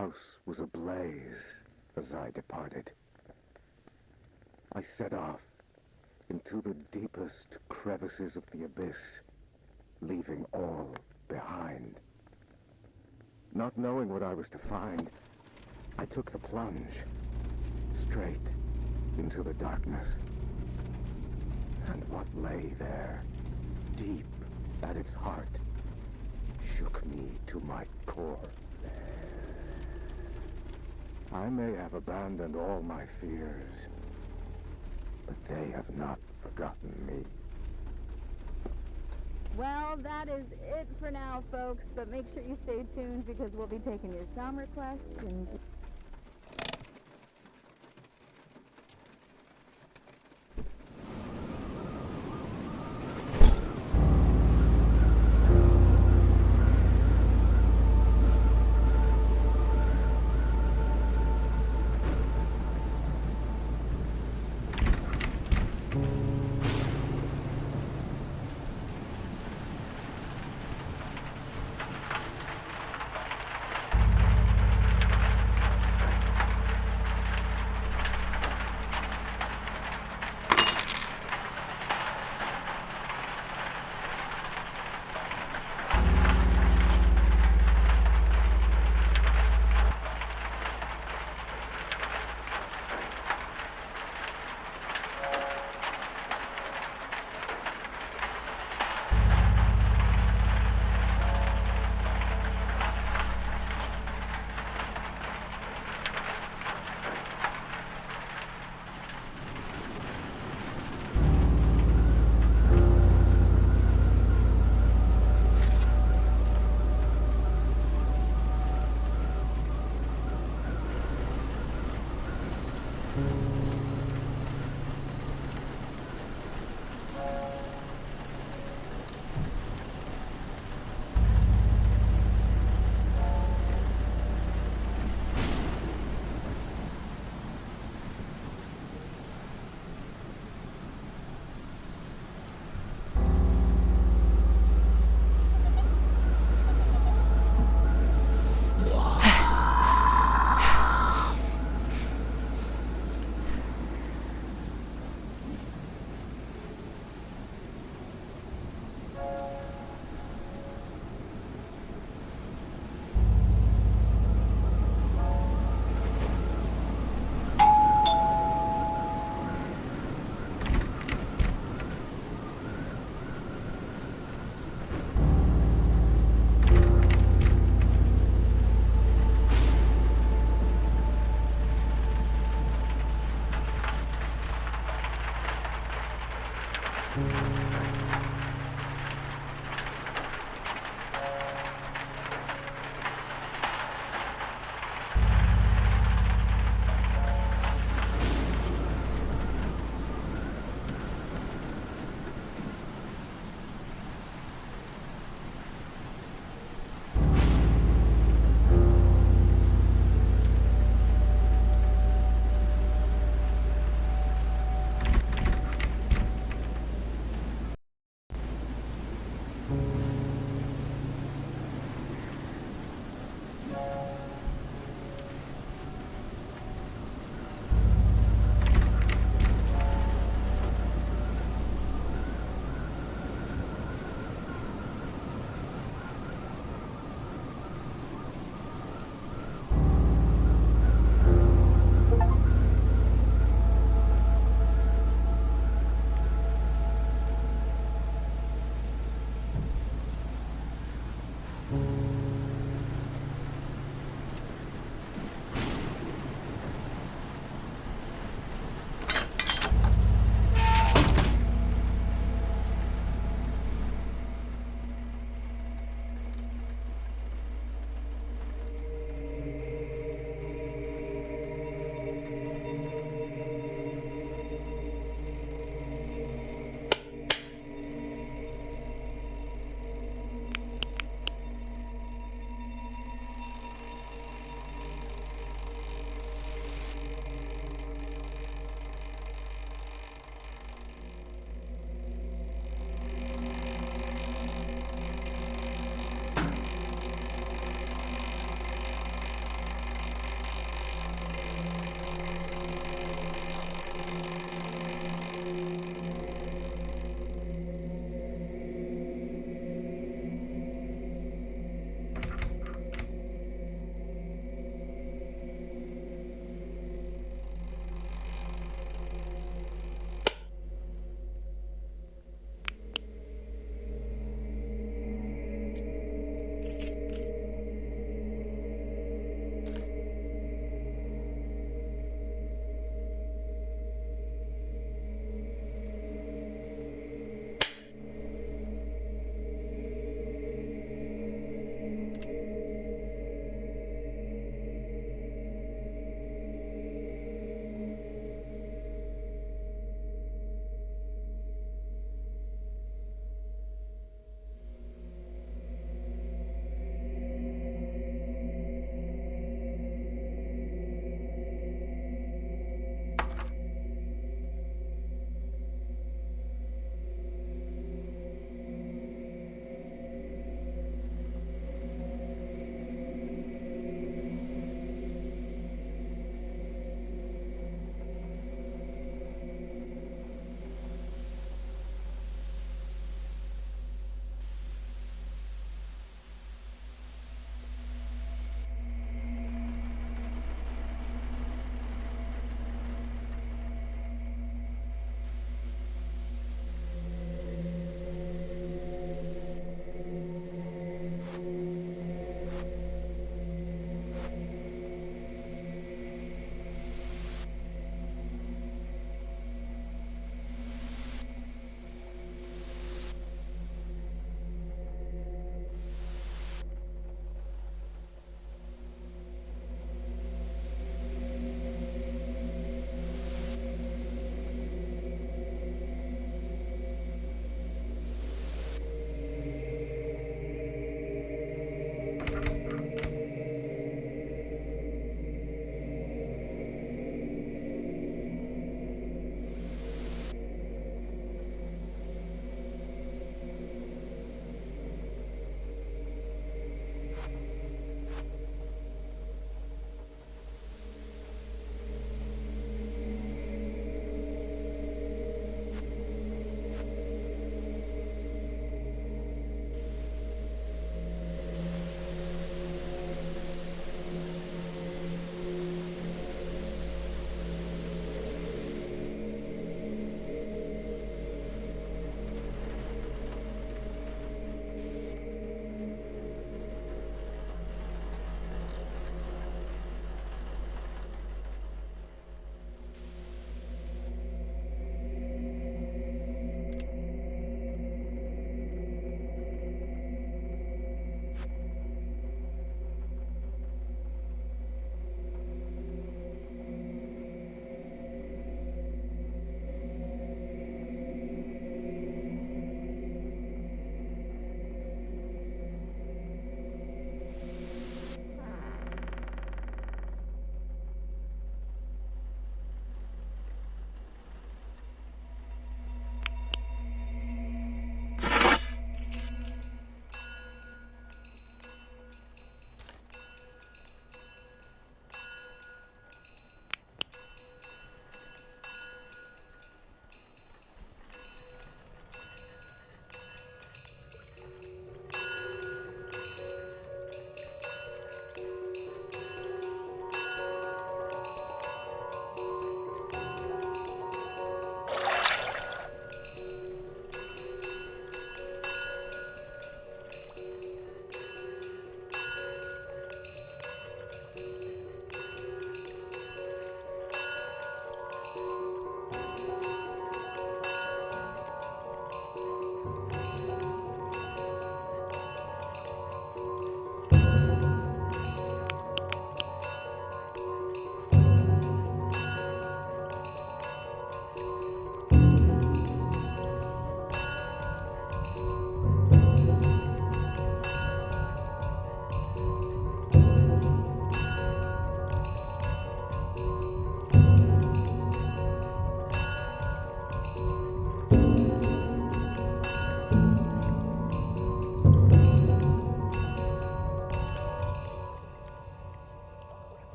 house was ablaze as I departed. I set off into the deepest crevices of the abyss, leaving all behind. Not knowing what I was to find, I took the plunge, straight into the darkness. And what lay there, deep at its heart, shook me to my core. I may have abandoned all my fears, but they have not forgotten me. Well, that is it for now, folks, but make sure you stay tuned because we'll be taking your sound request and...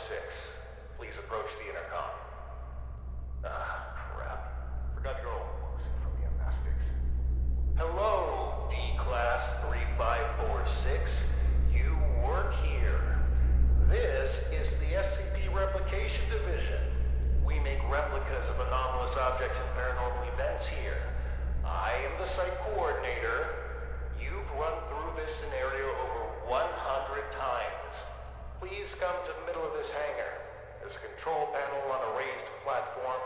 3546. Please approach the intercom. Ah, crap. Forgot you're all woozy from the amnestics. Hello, D-Class 3546. You work here. This is the SCP Replication Division. We make replicas of anomalous objects and paranormal events here. I am the site coordinator. You've run through this scenario over 100 times. Please come to the middle of this hangar. There's a control panel on a raised platform.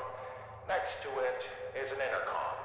Next to it is an intercom.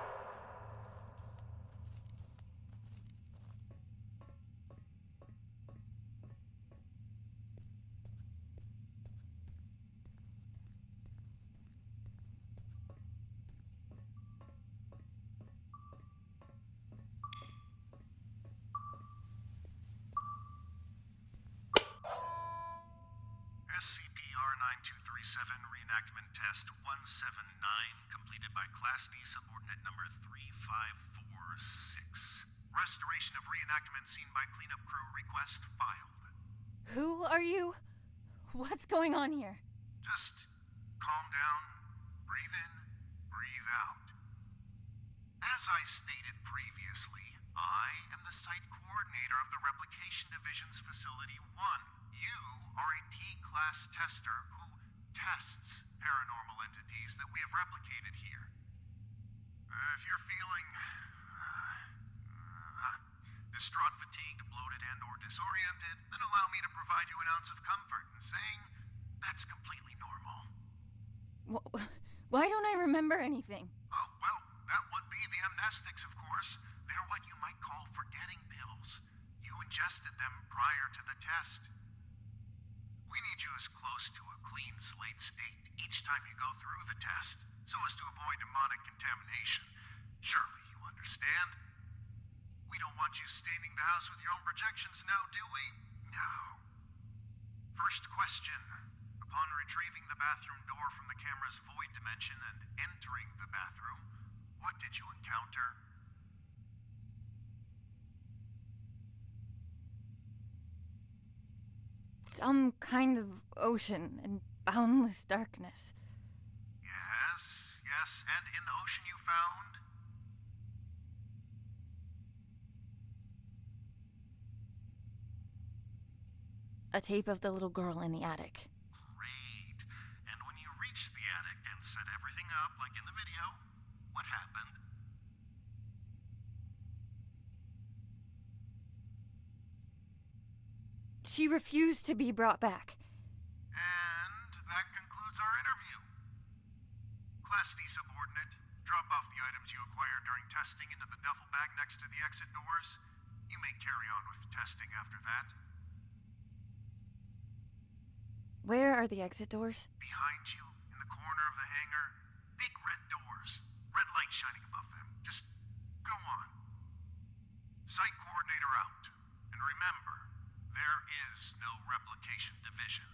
SCP-R9237 Reenactment Test 179, completed by Class D Subordinate Number 3546. Restoration of reenactment seen by cleanup crew request filed. Who are you? What's going on here? Just calm down, breathe in, breathe out. As I stated previously, I am the site coordinator of the Replication Division's Facility 1. You are a D-Class tester who tests paranormal entities that we have replicated here. If you're feeling distraught, fatigued, bloated, and/or disoriented, then allow me to provide you an ounce of comfort in saying that's completely normal. Why don't I remember anything? Oh, well, that would be the amnestics, of course. They're what you might call forgetting pills. You ingested them prior to the test. We need you as close to a clean slate state each time you go through the test, so as to avoid demonic contamination. Surely you understand? We don't want you staining the house with your own projections now, do we? No. First question. Upon retrieving the bathroom door from the camera's void dimension and entering the bathroom, what did you encounter? Some kind of ocean and boundless darkness. Yes, and in the ocean you found? A tape of the little girl in the attic. Great. And when you reached the attic and set everything up like in the video, what happened? She refused to be brought back. And that concludes our interview. Class D subordinate, drop off the items you acquired during testing into the duffel bag next to the exit doors. You may carry on with testing after that. Where are the exit doors? Behind you, in the corner of the hangar, big red doors, red light shining above them. Just go on. Site coordinator out. And remember, there is no Replication Division.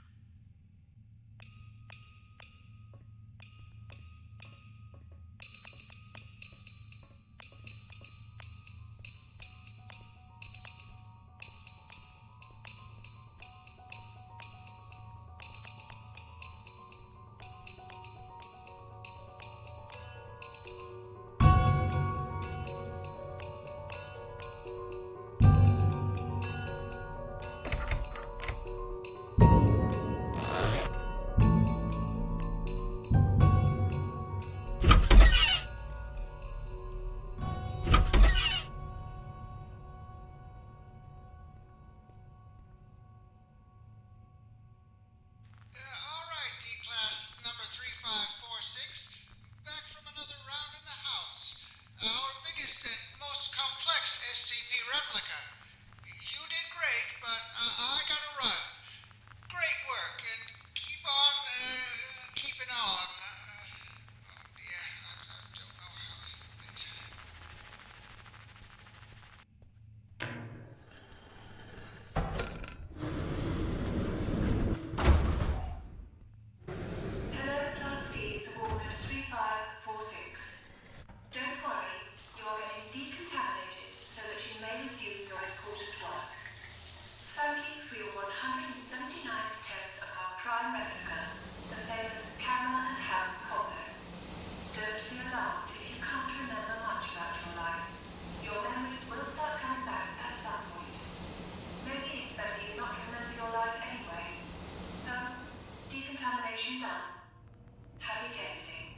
Thank you for your 179th test of our prime replica, the famous camera and house combo. Don't be alarmed if you can't remember much about your life. Your memories will start coming back at some point. Maybe it's better you not remember your life anyway. So, decontamination done. Happy testing.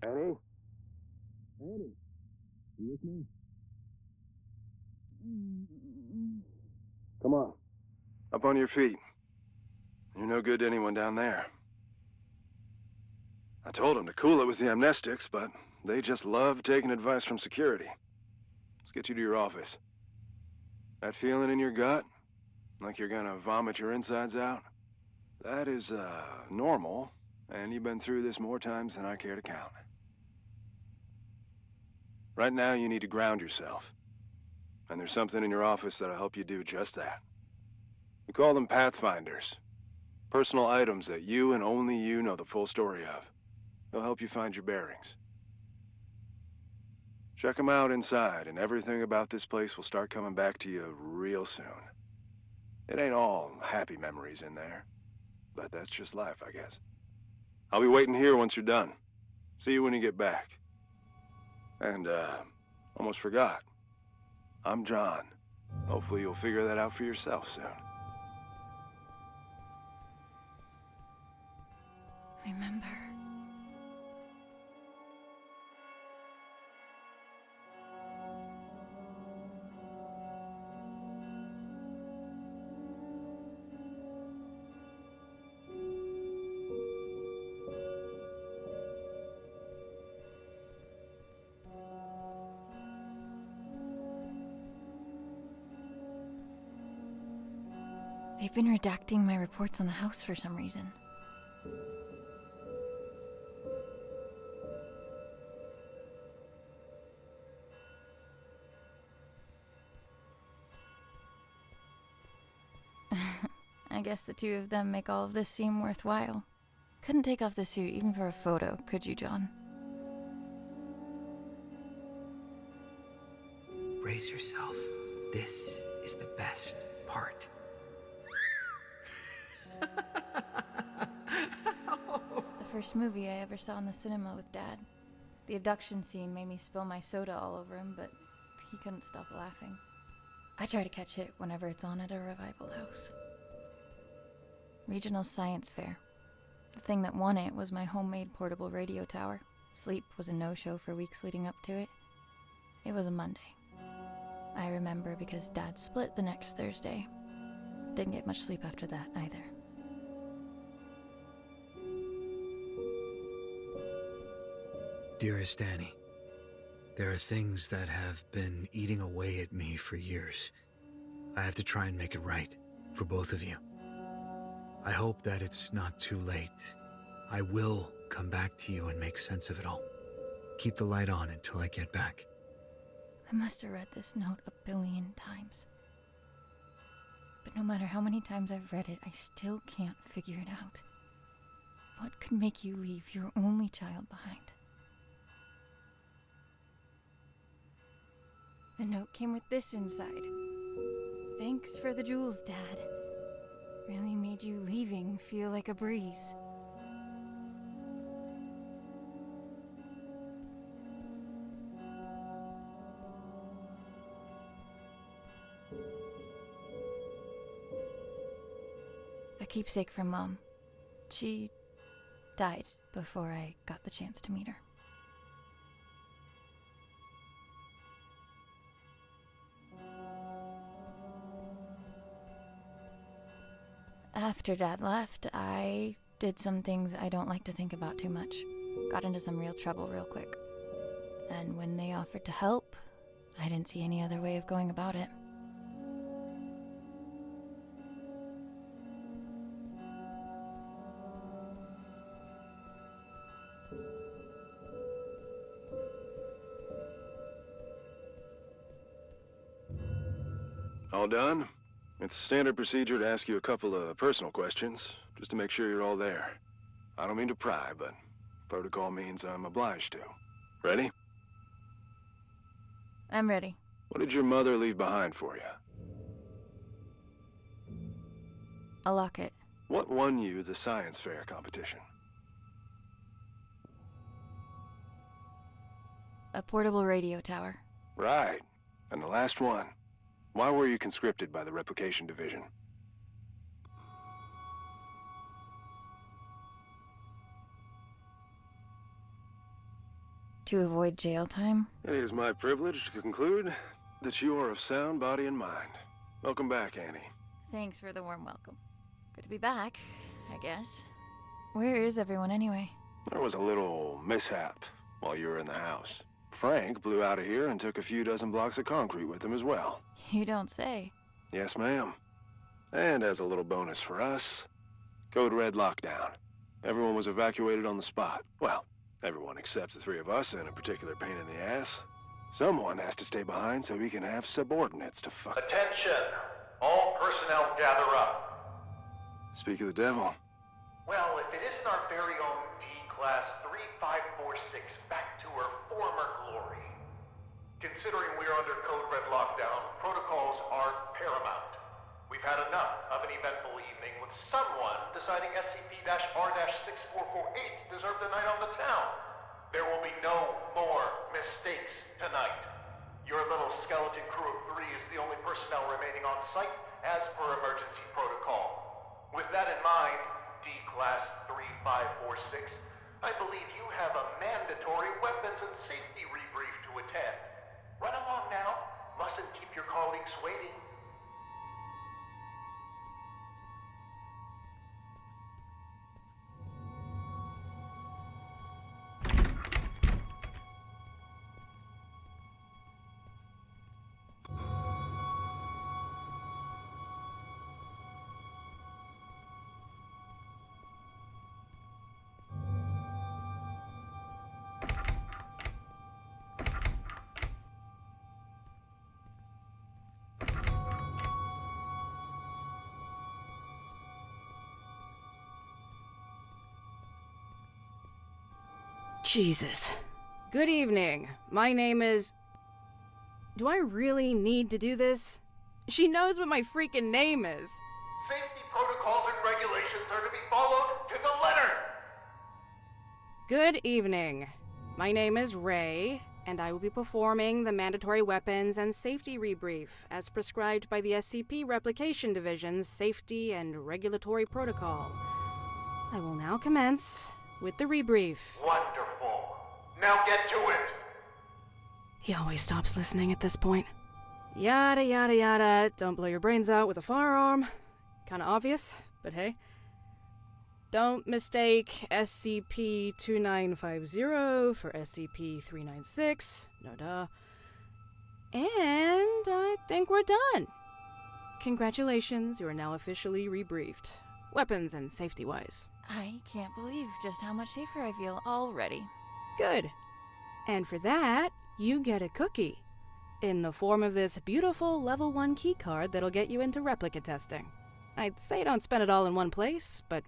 Annie? Annie? You with me? Come on. Up on your feet. You're no good to anyone down there. I told them to cool it with the amnestics, but they just love taking advice from security. Let's get you to your office. That feeling in your gut? Like you're gonna vomit your insides out? That is, normal, and you've been through this more times than I care to count. Right now, you need to ground yourself. And there's something in your office that'll help you do just that. We call them Pathfinders. Personal items that you and only you know the full story of. They'll help you find your bearings. Check them out inside, and everything about this place will start coming back to you real soon. It ain't all happy memories in there, but that's just life, I guess. I'll be waiting here once you're done. See you when you get back. And, almost forgot. I'm John. Hopefully you'll figure that out for yourself soon. Remember. They've been redacting my reports on the house for some reason. I guess the two of them make all of this seem worthwhile. Couldn't take off the suit even for a photo, could you, John? Brace yourself. This is the best part. The first movie I ever saw in the cinema with Dad. The abduction scene made me spill my soda all over him, but he couldn't stop laughing. I try to catch it whenever it's on at a revival house. Regional Science Fair. The thing that won it was my homemade portable radio tower. Sleep was a no-show for weeks leading up to it. It was a Monday. I remember because Dad split the next Thursday. Didn't get much sleep after that either. Dearest Annie, there are things that have been eating away at me for years. I have to try and make it right, for both of you. I hope that it's not too late. I will come back to you and make sense of it all. Keep the light on until I get back. I must have read this note a billion times. But no matter how many times I've read it, I still can't figure it out. What could make you leave your only child behind? The note came with this inside. Thanks for the jewels, Dad. Really made you leaving feel like a breeze. I A keepsake from Mom. She died before I got the chance to meet her. After Dad left, I did some things I don't like to think about too much. Got into some real trouble real quick. And when they offered to help, I didn't see any other way of going about it. All done? It's standard procedure to ask you a couple of personal questions, just to make sure you're all there. I don't mean to pry, but protocol means I'm obliged to. Ready? I'm ready. What did your mother leave behind for you? A locket. What won you the science fair competition? A portable radio tower. Right. And the last one. Why were you conscripted by the Replication Division? To avoid jail time? It is my privilege to conclude that you are of sound body and mind. Welcome back, Annie. Thanks for the warm welcome. Good to be back, I guess. Where is everyone anyway? There was a little mishap while you were in the house. Frank blew out of here and took a few dozen blocks of concrete with him as well. You don't say. Yes, ma'am. And as a little bonus for us, Code Red lockdown. Everyone was evacuated on the spot. Well, everyone except the three of us and a particular pain in the ass. Someone has to stay behind so he can have subordinates to fuck. Attention! All personnel gather up. Speak of the devil. Well, if it isn't our very own D-Class 3546 back to her former glory. Considering we're under Code Red lockdown, protocols are paramount. We've had enough of an eventful evening with someone deciding SCP-R-6448 deserved a night on the town. There will be no more mistakes tonight. Your little skeleton crew of 3 is the only personnel remaining on site as per emergency protocol. With that in mind, D-Class 3546, I believe you have a mandatory weapons and safety rebrief to attend. Run along now. Mustn't keep your colleagues waiting. Jesus. Good evening. My name is... Do I really need to do this? She knows what my freaking name is. Safety protocols and regulations are to be followed to the letter. Good evening. My name is Ray, and I will be performing the mandatory weapons and safety rebrief as prescribed by the SCP Replication Division's Safety and Regulatory Protocol. I will now commence with the rebrief. Wonderful. Now get to it. He always stops listening at this point. Yada yada yada, don't blow your brains out with a firearm. Kinda obvious, but hey. Don't mistake SCP-2950 for SCP-396. No duh. And I think we're done. Congratulations, you are now officially rebriefed. Weapons and safety-wise. I can't believe just how much safer I feel already. Good. And for that, you get a cookie. In the form of this beautiful level 1 keycard that'll get you into replica testing. I'd say don't spend it all in one place, but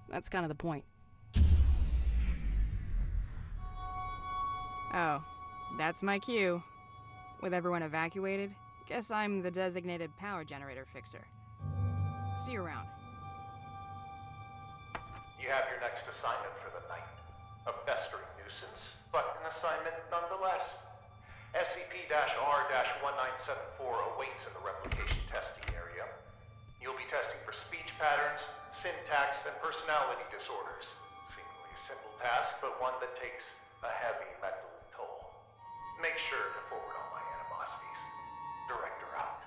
that's kind of the point. Oh, that's my cue. With everyone evacuated, guess I'm the designated power generator fixer. See you around. You have your next assignment for the night. A festering nuisance, but an assignment nonetheless. SCP-R-1974 awaits in the replication testing area. You'll be testing for speech patterns, syntax, and personality disorders. Seemingly a simple task, but one that takes a heavy mental toll. Make sure to forward all my animosities. Director out.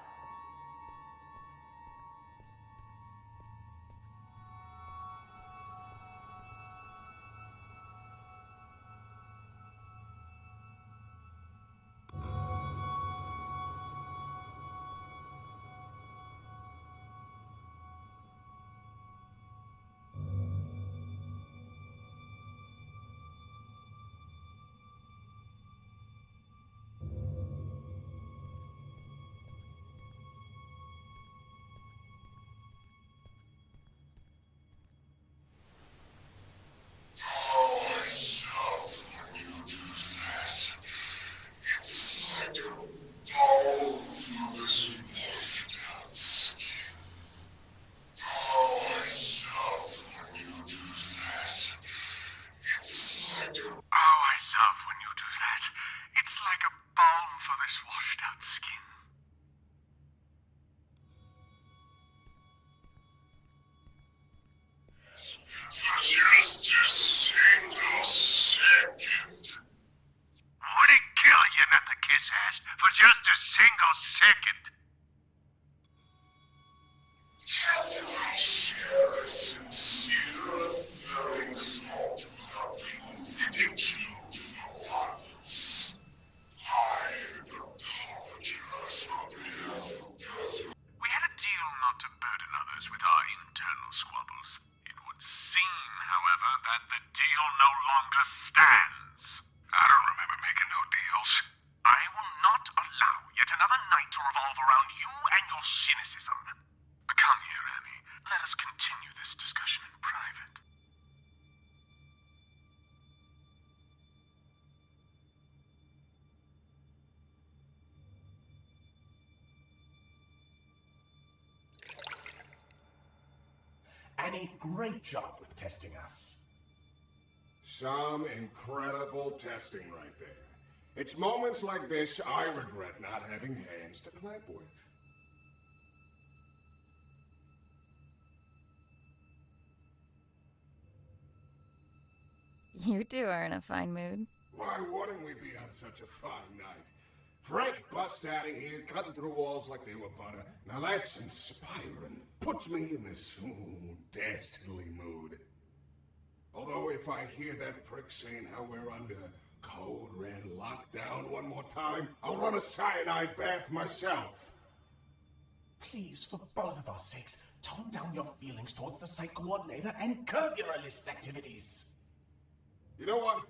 For just a single second. Can I share a sincere feeling thought without being ridiculed for once? I apologize on behalf of both. We had a deal not to burden others with our internal squabbles. It would seem, however, that the deal no longer stands. I don't remember making no deals. I will not allow yet another night to revolve around you and your cynicism. Come here, Annie. Let us continue this discussion in private. Annie, great job with testing us. Some incredible testing right there. It's moments like this I regret not having hands to clap with. You two are in a fine mood. Why wouldn't we be on such a fine night? Frank bust out of here, cutting through walls like they were butter. Now that's inspiring. Puts me in this dastardly mood. Although if I hear that prick saying how we're under Code Red lockdown one more time, I'll run a cyanide bath myself. Please, for both of our sakes, tone down your feelings towards the site coordinator and curb your illicit activities. You know what?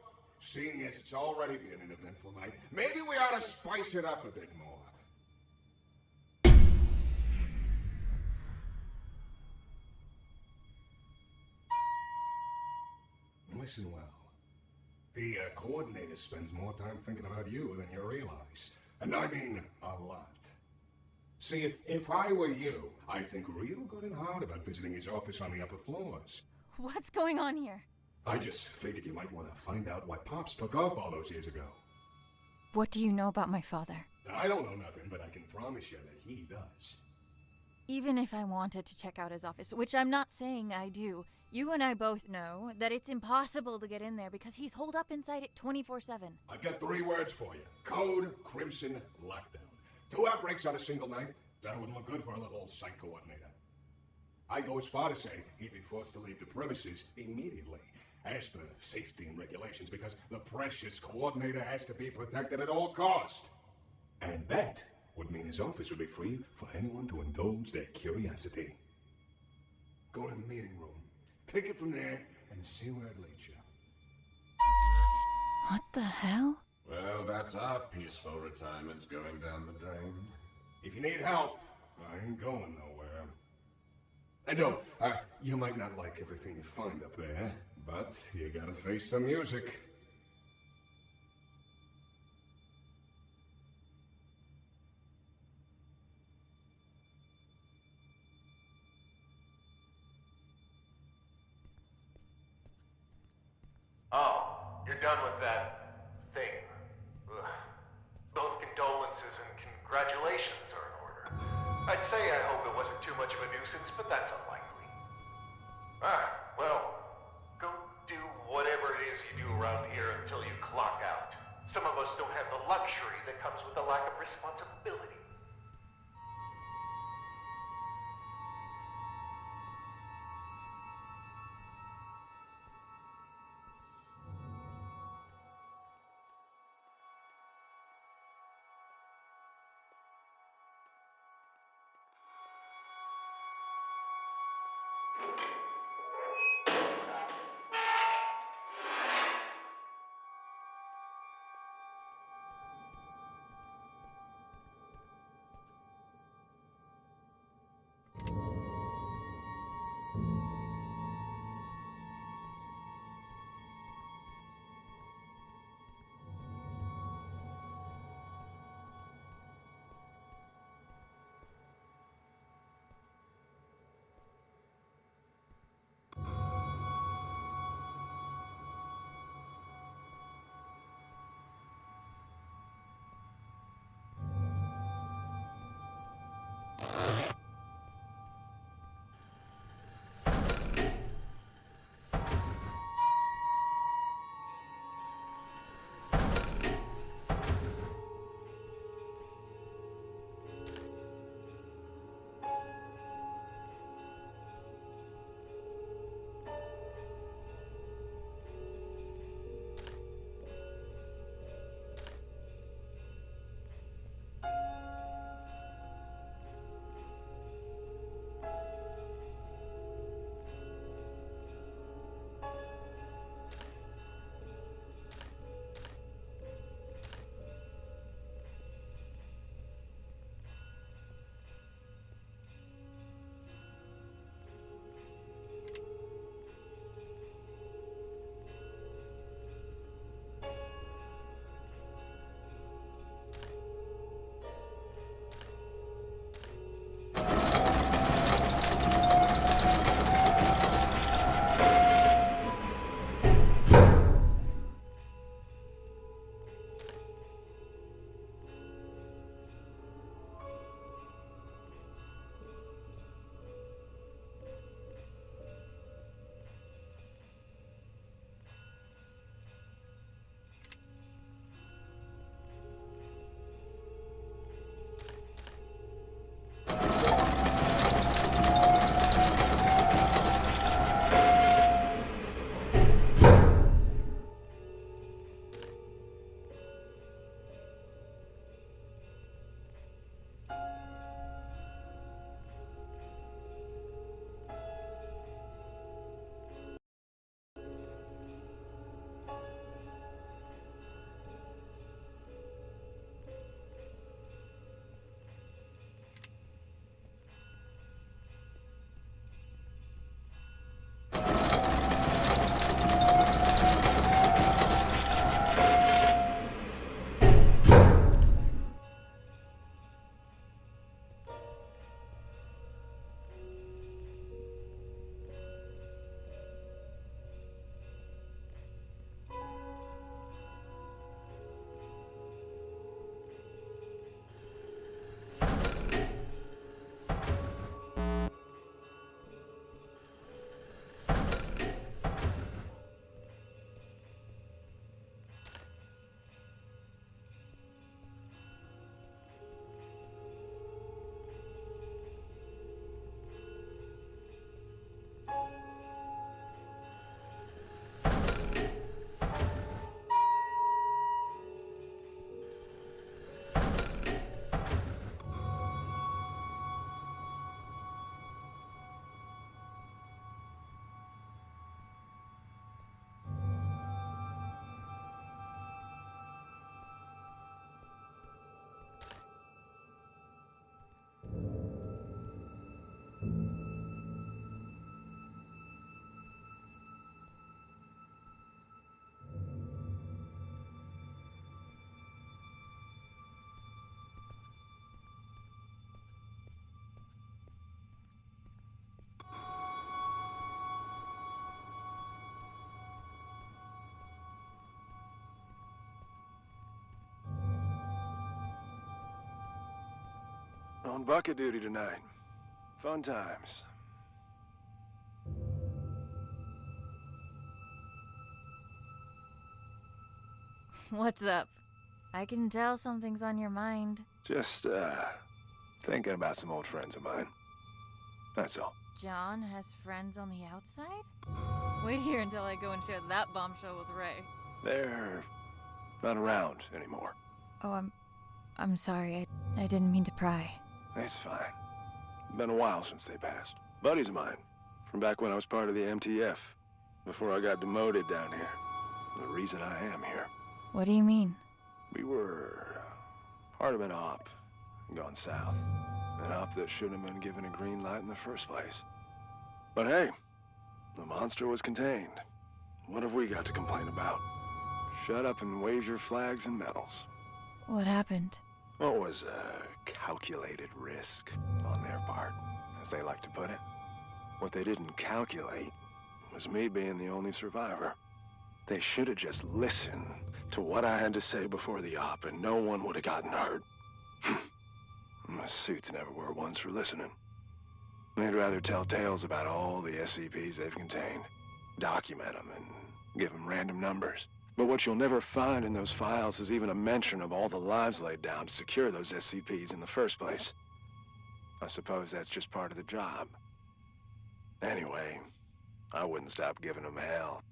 Seeing as it's already been an eventful night, maybe we ought to spice it up a bit more. Listen well. The coordinator spends more time thinking about you than you realize. And I mean a lot. See, if I were you, I'd think real good and hard about visiting his office on the upper floors. What's going on here? I just figured you might want to find out why Pops took off all those years ago. What do you know about my father? I don't know nothing, but I can promise you that he does. Even if I wanted to check out his office, which I'm not saying I do, you and I both know that it's impossible to get in there because he's holed up inside it 24/7. I've got 3 words for you. Code Crimson Lockdown. 2 outbreaks on a single night? That wouldn't look good for a little site coordinator. I'd go as far to say he'd be forced to leave the premises immediately, as per safety and regulations, because the precious coordinator has to be protected at all cost. And that would mean his office would be free for anyone to indulge their curiosity. Go to the meeting room, take it from there, and see where it leads you. What the hell? Well, that's our peaceful retirement going down the drain. If you need help, I ain't going nowhere. And no, you might not like everything you find up there, but you gotta face the music. Oh, you're done with that thing. Ugh. Both condolences and congratulations are in order. I'd say I hope it wasn't too much of a nuisance, but that's unlikely. Well, go do whatever it is you do around here until you clock out. Some of us don't have the luxury that comes with a lack of responsibility. On bucket duty tonight. Fun times. What's up? I can tell something's on your mind. Just, thinking about some old friends of mine. That's all. John has friends on the outside? Wait here until I go and share that bombshell with Ray. They're not around anymore. Oh, I'm sorry. I didn't mean to pry. It's fine. Been a while since they passed. Buddies of mine, from back when I was part of the MTF, before I got demoted down here. The reason I am here. What do you mean? We were part of an op, gone south. An op that shouldn't have been given a green light in the first place. But hey, the monster was contained. What have we got to complain about? Shut up and wave your flags and medals. What happened? What was a calculated risk on their part, as they like to put it. What they didn't calculate was me being the only survivor. They should have just listened to what I had to say before the op, and no one would have gotten hurt. My suits never were ones for listening. They'd rather tell tales about all the SCPs they've contained, document them, and give them random numbers. But what you'll never find in those files is even a mention of all the lives laid down to secure those SCPs in the first place. I suppose that's just part of the job. Anyway, I wouldn't stop giving them hell.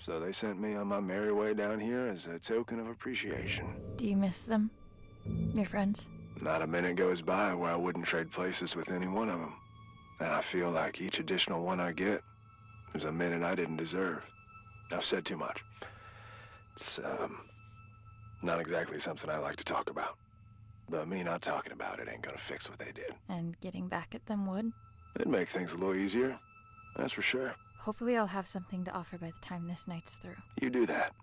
So they sent me on my merry way down here as a token of appreciation. Do you miss them? Your friends? Not a minute goes by where I wouldn't trade places with any one of them. And I feel like each additional one I get is a minute I didn't deserve. I've said too much. It's, not exactly something I like to talk about. But me not talking about it ain't gonna fix what they did. And getting back at them would? It'd make things a little easier, that's for sure. Hopefully I'll have something to offer by the time this night's through. You do that.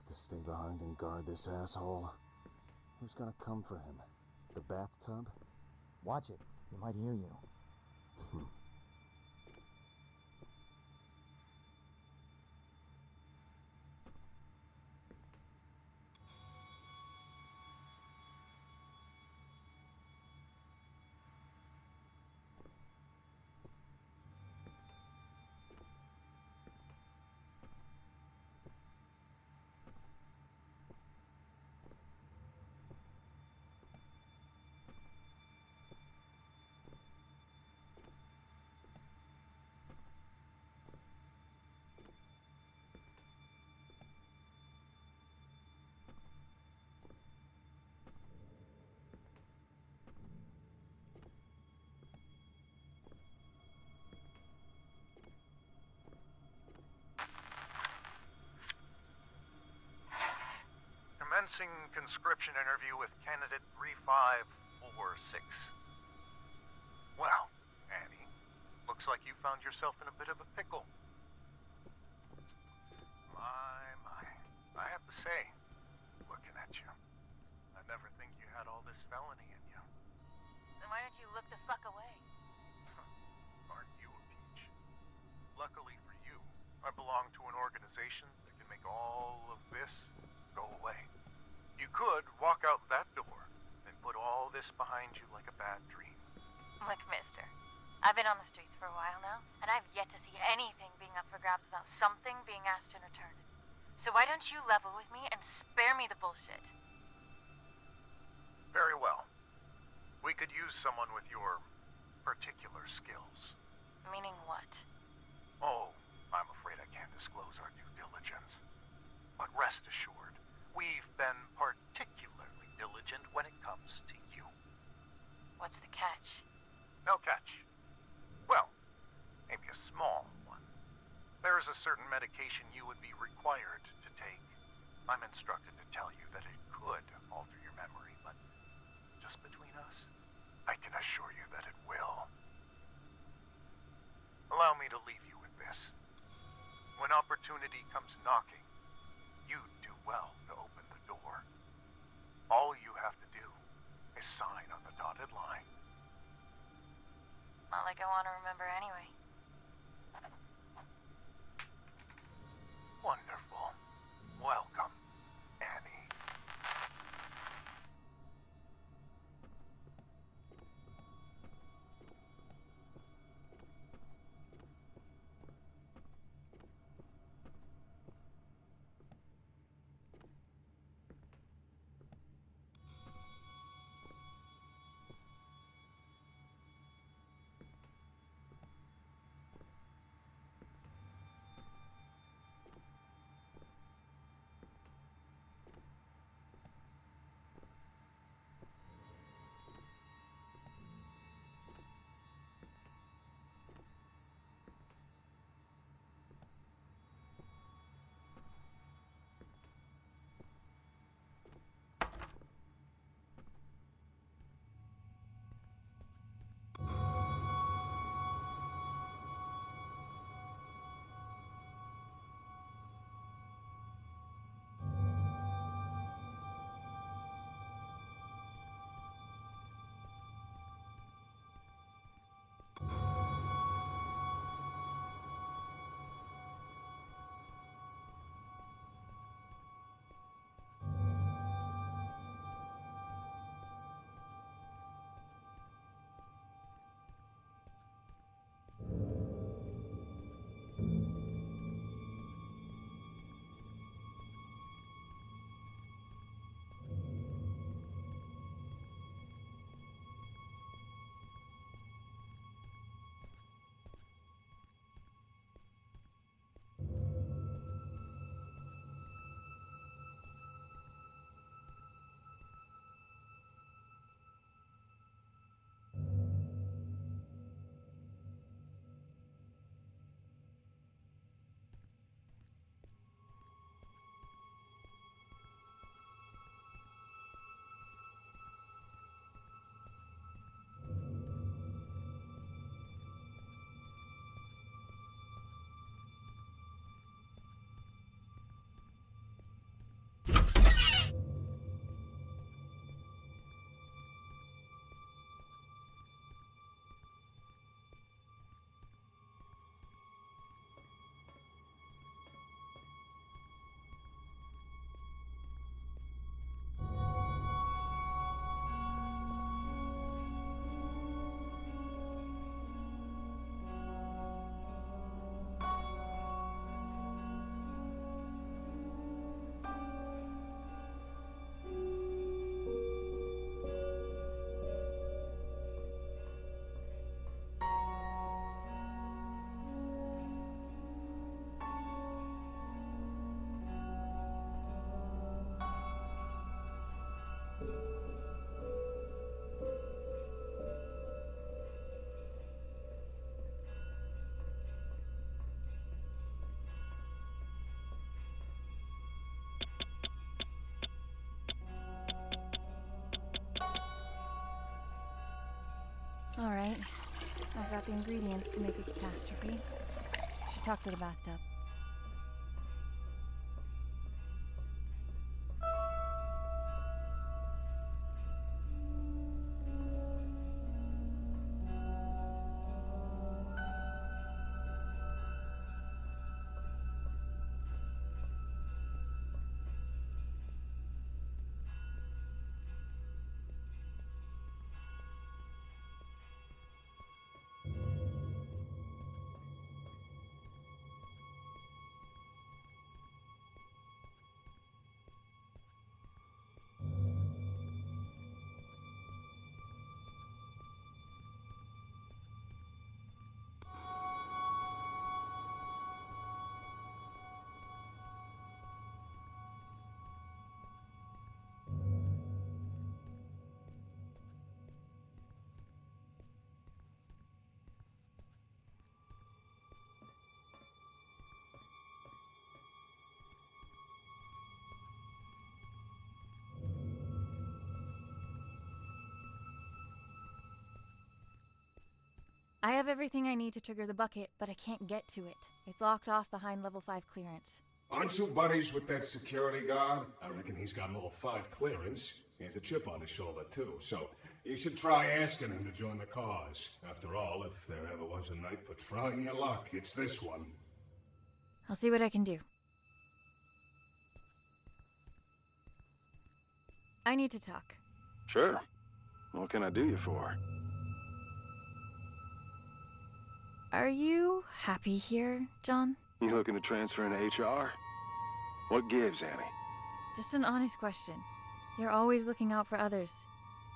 To stay behind and guard this asshole. Who's gonna come for him? The bathtub? Watch it. He might hear you. Commencing conscription interview with candidate 3546. Well, Annie, looks like you found yourself in a bit of a pickle. My. I have to say, looking at you, I never think you had all this felony in you. Then why don't you look the fuck away? Aren't you a peach? Luckily for you, I belong to an organization that can make make all of this go away. You could walk out that door and put all this behind you like a bad dream. Look, mister, I've been on the streets for a while now, and I've yet to see anything being up for grabs without something being asked in return. So why don't you level with me and spare me the bullshit? Very well. We could use someone with your particular skills. Meaning what? Oh, I'm afraid I can't disclose our due diligence. But rest assured, we've been particularly diligent when it comes to you. What's the catch? No catch. Well, maybe a small one. There is a certain medication you would be required to take. I'm instructed to tell you that it could alter your memory, but just between us, I can assure you that it will. Allow me to leave you with this. When opportunity comes knocking, you'd do well to open the door. All you have to do is sign on the dotted line. Not like I want to remember anyway. Wonderful. Welcome, Annie. Alright, I've got the ingredients to make a catastrophe. Should talk to the bathtub. I have everything I need to trigger the bucket, but I can't get to it. It's locked off behind level 5 clearance. Aren't you buddies with that security guard? I reckon he's got level 5 clearance. He has a chip on his shoulder, too, so you should try asking him to join the cause. After all, if there ever was a night for trying your luck, it's this one. I'll see what I can do. I need to talk. Sure. What can I do you for? Are you happy here, John? You looking to transfer into HR? What gives, Annie? Just an honest question. You're always looking out for others.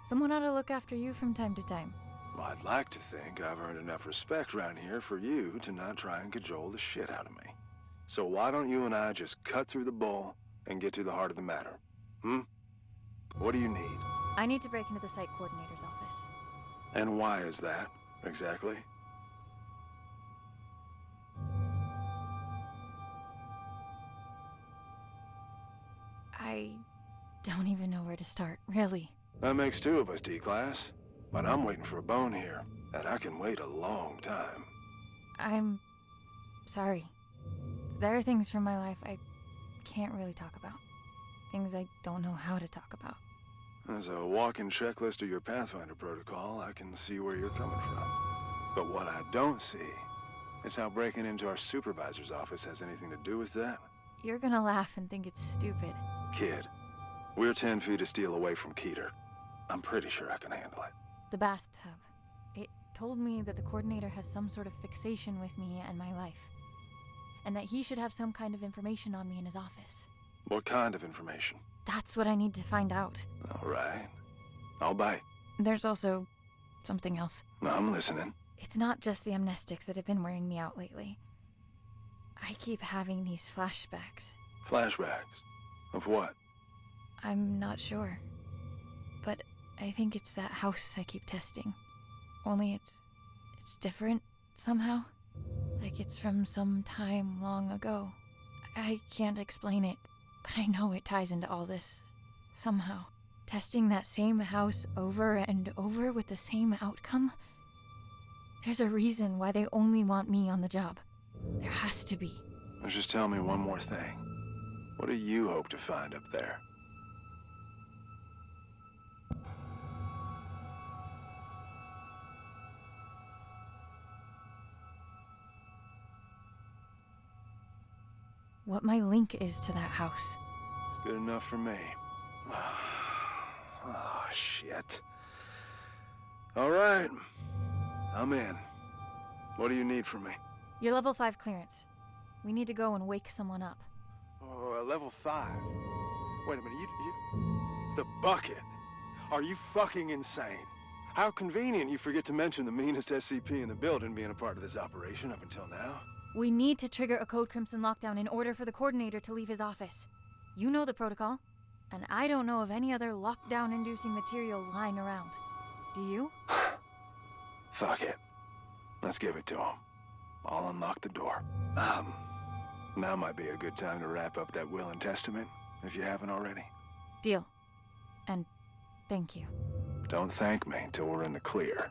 Someone ought to look after you from time to time. Well, I'd like to think I've earned enough respect around here for you to not try and cajole the shit out of me. So why don't you and I just cut through the bull and get to the heart of the matter? What do you need? I need to break into the site coordinator's office. And why is that, exactly? I don't even know where to start, really. That makes 2 of us, D-Class. But I'm waiting for a bone here, and I can wait a long time. I'm sorry. There are things from my life I can't really talk about. Things I don't know how to talk about. As a walking checklist of your Pathfinder protocol, I can see where you're coming from. But what I don't see is how breaking into our supervisor's office has anything to do with that. You're gonna laugh and think it's stupid. Kid, we're 10 feet of steel away from Keter. I'm pretty sure I can handle it. The bathtub. It told me that the coordinator has some sort of fixation with me and my life. And that he should have some kind of information on me in his office. What kind of information? That's what I need to find out. All right. I'll bite. There's also something else. I'm listening. It's not just the amnestics that have been wearing me out lately. I keep having these flashbacks. Flashbacks? Of what? I'm not sure. But I think it's that house I keep testing. Only it's different somehow. Like it's from some time long ago. I can't explain it, but I know it ties into all this. Somehow. Testing that same house over and over with the same outcome? There's a reason why they only want me on the job. There has to be. Just tell me one more thing. What do you hope to find up there? What my link is to that house. It's good enough for me. Oh, shit. All right. I'm in. What do you need from me? Your level 5 clearance. We need to go and wake someone up. Oh, level 5. Wait a minute, you... The bucket. Are you fucking insane? How convenient you forget to mention the meanest SCP in the building being a part of this operation up until now. We need to trigger a Code Crimson lockdown in order for the coordinator to leave his office. You know the protocol, and I don't know of any other lockdown-inducing material lying around. Do you? Fuck it. Let's give it to him. I'll unlock the door. Now might be a good time to wrap up that will and testament, if you haven't already. Deal. And thank you. Don't thank me till we're in the clear.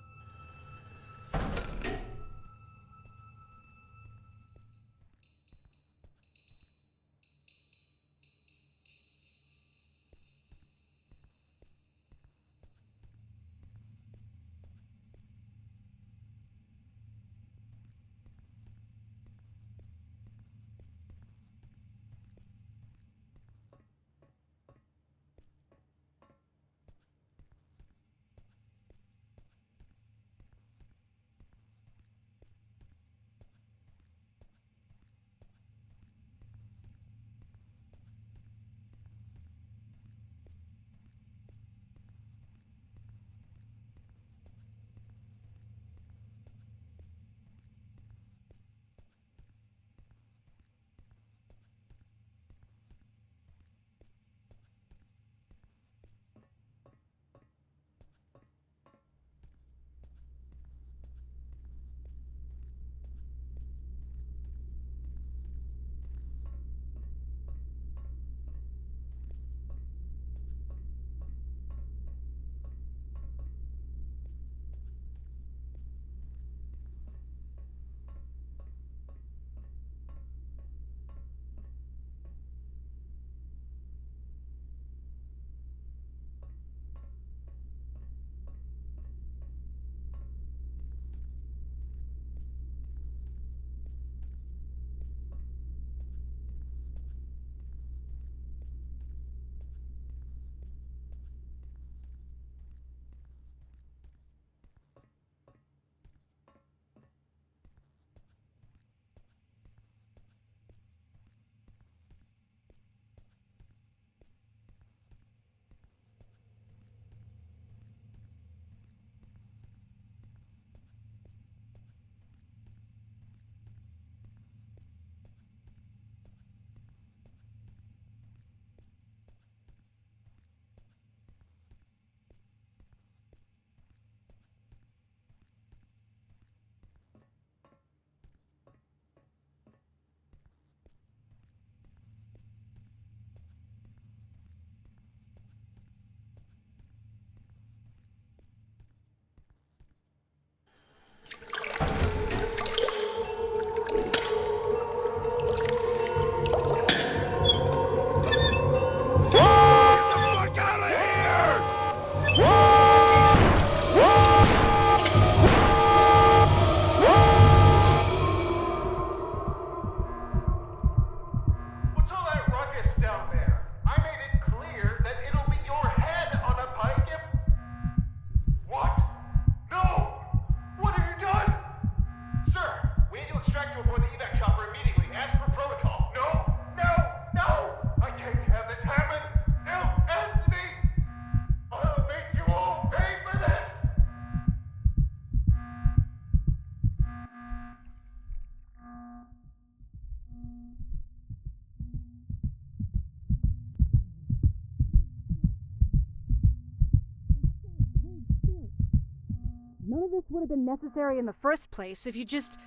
None of this would have been necessary in the first place if you just...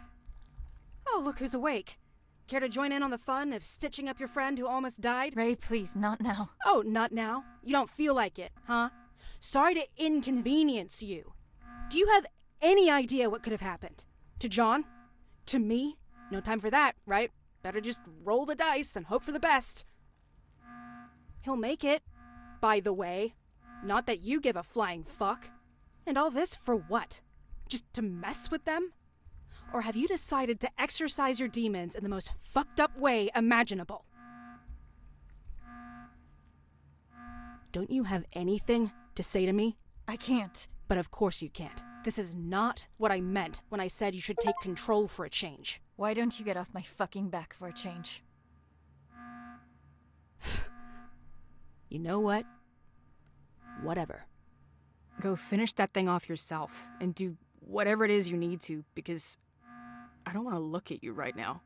Oh, look who's awake. Care to join in on the fun of stitching up your friend who almost died? Ray, please, not now. Oh, not now? You don't feel like it, huh? Sorry to inconvenience you. Do you have any idea what could have happened? To John? To me? No time for that, right? Better just roll the dice and hope for the best. He'll make it, by the way. Not that you give a flying fuck. And all this for what? Just to mess with them? Or have you decided to exercise your demons in the most fucked up way imaginable? Don't you have anything to say to me? I can't. But of course you can't. This is not what I meant when I said you should take control for a change. Why don't you get off my fucking back for a change? You know what? Whatever. Go finish that thing off yourself and do whatever it is you need to, because I don't want to look at you right now.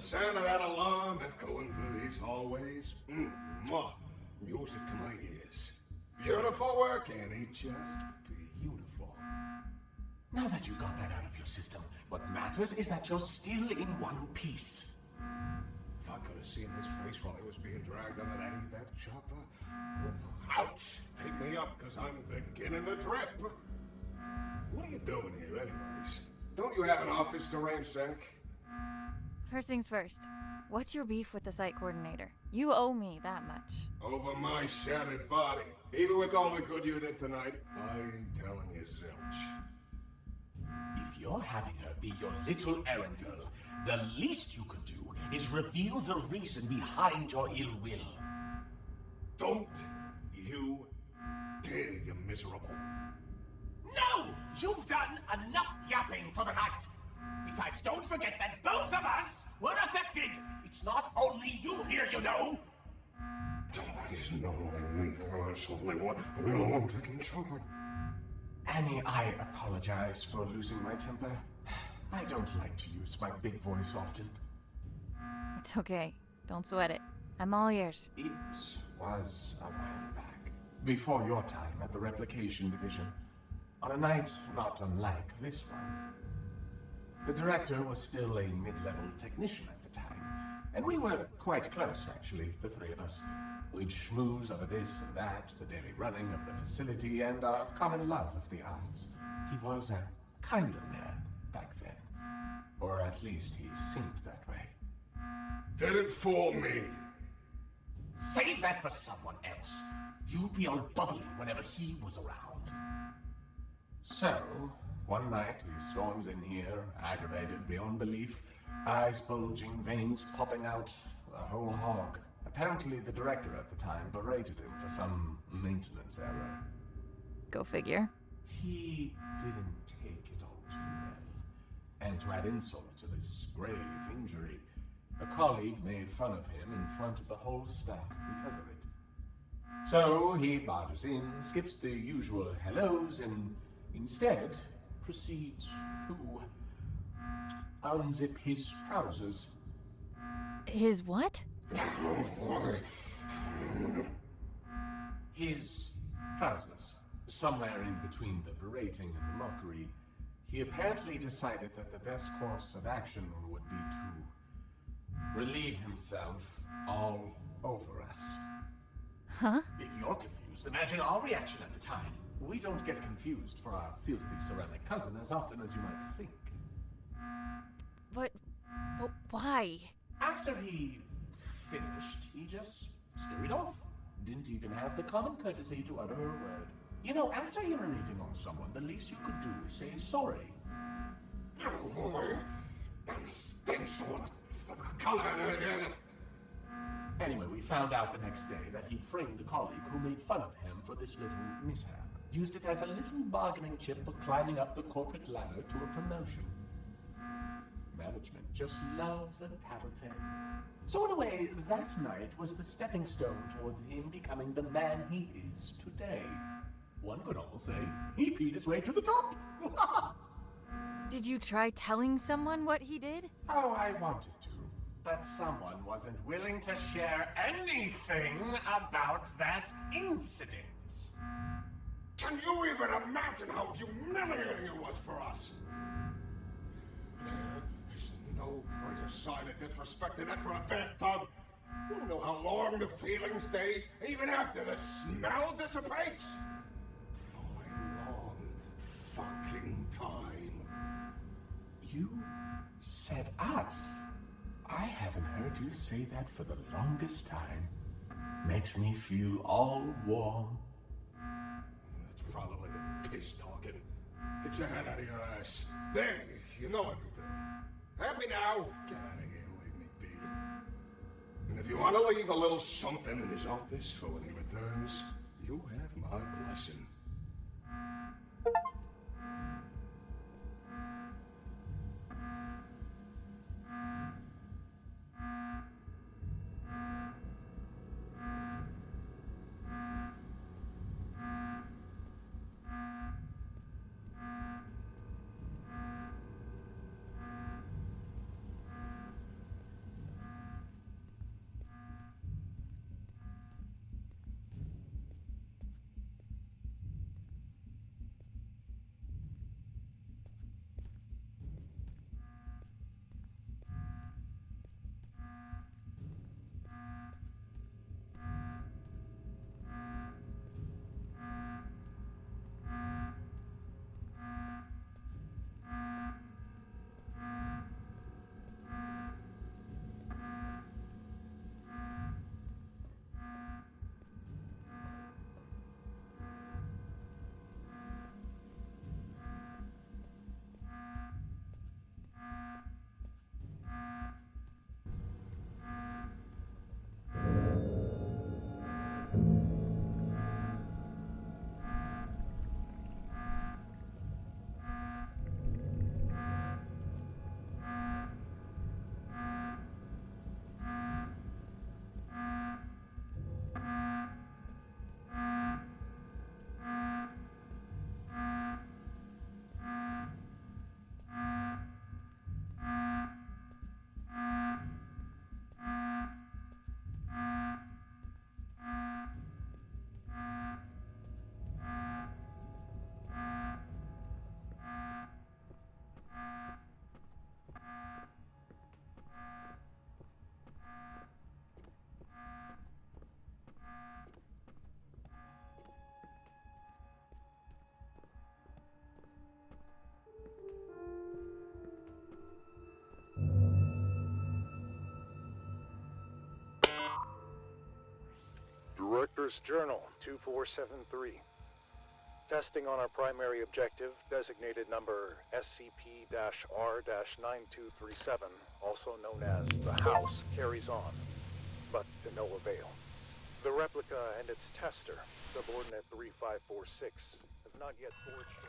sound of that alarm echoing through these hallways. Mwah. Music to my ears. Beautiful work, Annie. Just beautiful. Now that you got that out of your system, what matters is that you're still in one piece. If I could have seen his face while he was being dragged under that evac chopper. Ouch! Pick me up, because I'm beginning the trip. What are you doing here, anyways? Don't you have an office to ransack? First things first. What's your beef with the site coordinator? You owe me that much. Over my shattered body. Even with all the good you did tonight, I ain't telling you zilch. If you're having her be your little errand girl, the least you could do is reveal the reason behind your ill will. Don't you dare, you miserable. No! You've done enough yapping for the night! Besides, don't forget that both of us were affected! It's not only you here, you know! It's not only me, it's only one freaking charge. Annie, I apologize for losing my temper. I don't like to use my big voice often. It's okay. Don't sweat it. I'm all ears. It was a while back, before your time at the Replication Division, on a night not unlike this one. The director was still a mid-level technician at the time, and we were quite close, actually, the three of us. We'd schmooze over this and that, the daily running of the facility, and our common love of the arts. He was a kinder man back then. Or at least he seemed that way. Didn't fool me. Save that for someone else. You'd be all bubbly whenever he was around. So, one night he storms in here, aggravated beyond belief, eyes bulging, veins popping out, the whole hog. Apparently the director at the time berated him for some maintenance error. Go figure. He didn't take it all too well. And to add insult to this grave injury, a colleague made fun of him in front of the whole staff because of it. So he barges in, skips the usual hellos, and instead proceeds to unzip his trousers. His what? His trousers. Somewhere in between the berating and the mockery, he apparently decided that the best course of action would be to relieve himself all over us. Huh? If you're confused, imagine our reaction at the time. We don't get confused for our filthy ceramic cousin as often as you might think. But why? After he finished, he just scurried off. Didn't even have the common courtesy to utter a word. You know, after urinating on someone, the least you could do is say sorry. Anyway, we found out the next day that he'd framed the colleague who made fun of him for this little mishap. Used it as a little bargaining chip for climbing up the corporate ladder to a promotion. Management just loves a tattletale. So in a way, that night was the stepping stone toward him becoming the man he is today. One could almost say he peed his way to the top. Did you try telling someone what he did? Oh, I wanted to, but someone wasn't willing to share anything about that incident. Can you even imagine how humiliating it was for us? There's no greater sign of disrespect than that for a bathtub. You don't know how long the feeling stays, even after the smell dissipates. For a long fucking time. You said us. I haven't heard you say that for the longest time. Makes me feel all warm. That's probably the piss talking. Get your head out of your ass. There, you know everything. Happy now? Get out of here, leave me be. And if you want to leave a little something in his office for when he returns, you have my blessing. Reporter's Journal 2473. Testing on our primary objective, designated number SCP-R-9237, also known as the House, carries on, but to no avail. The replica and its tester, subordinate 3546, have not yet forged a...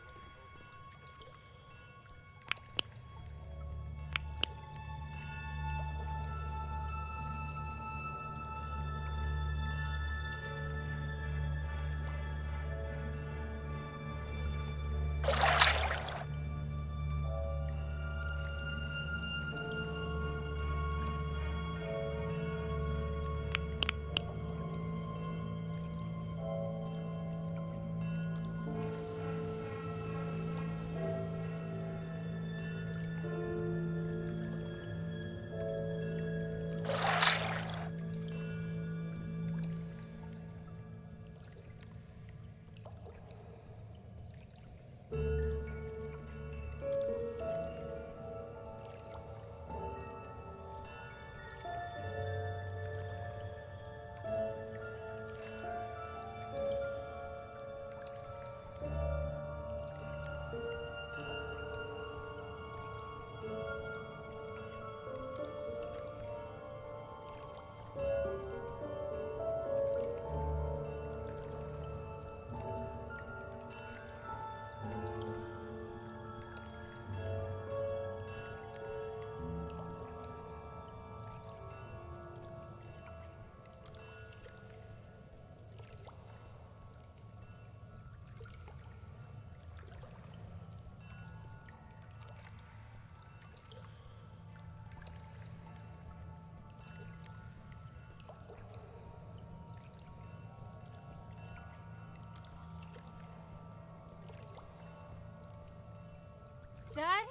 Dad?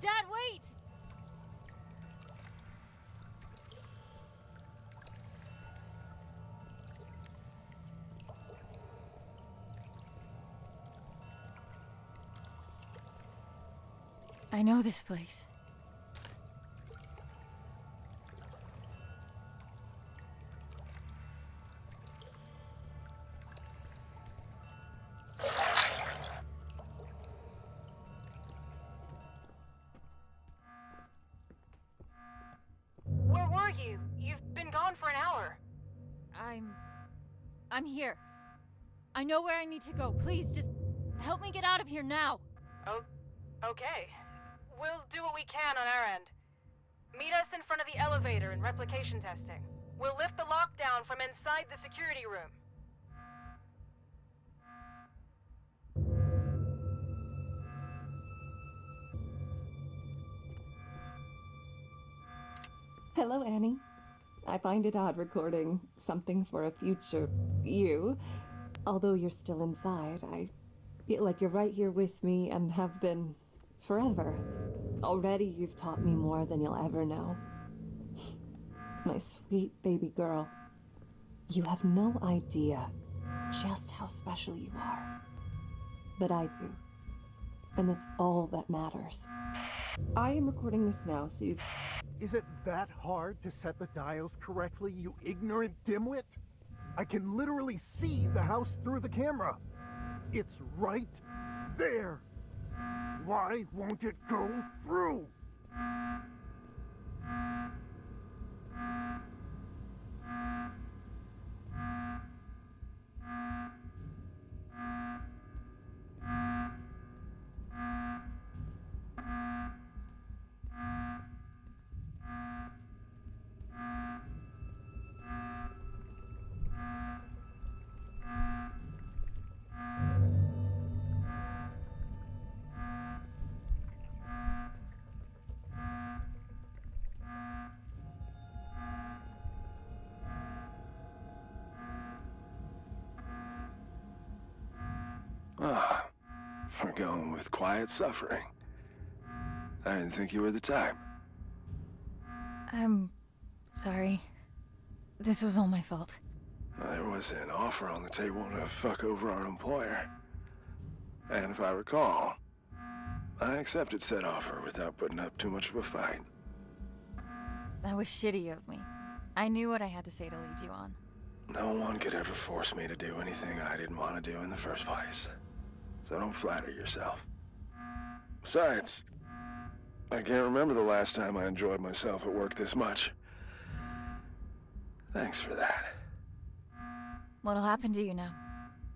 Dad, wait! I know this place. Where were you? You've been gone for an hour. I'm here. I know where I need to go. Please, just help me get out of here now. Oh, okay. We'll do what we can on our end. Meet us in front of the elevator in replication testing. We'll lift the lockdown from inside the security room. Hello, Annie. I find it odd recording something for a future you. Although you're still inside, I feel like you're right here with me and have been forever. Already you've taught me more than you'll ever know. My sweet baby girl. You have no idea just how special you are. But I do. And that's all that matters. I am recording this now, so you... Is it that hard to set the dials correctly, you ignorant dimwit? I can literally see the house through the camera. It's right there. Why won't it go through? Ah, we're going with quiet suffering. I didn't think you were the type. I'm sorry. This was all my fault. There was an offer on the table to fuck over our employer. And if I recall, I accepted said offer without putting up too much of a fight. That was shitty of me. I knew what I had to say to lead you on. No one could ever force me to do anything I didn't want to do in the first place. So don't flatter yourself. Besides, I can't remember the last time I enjoyed myself at work this much. Thanks for that. What'll happen to you now?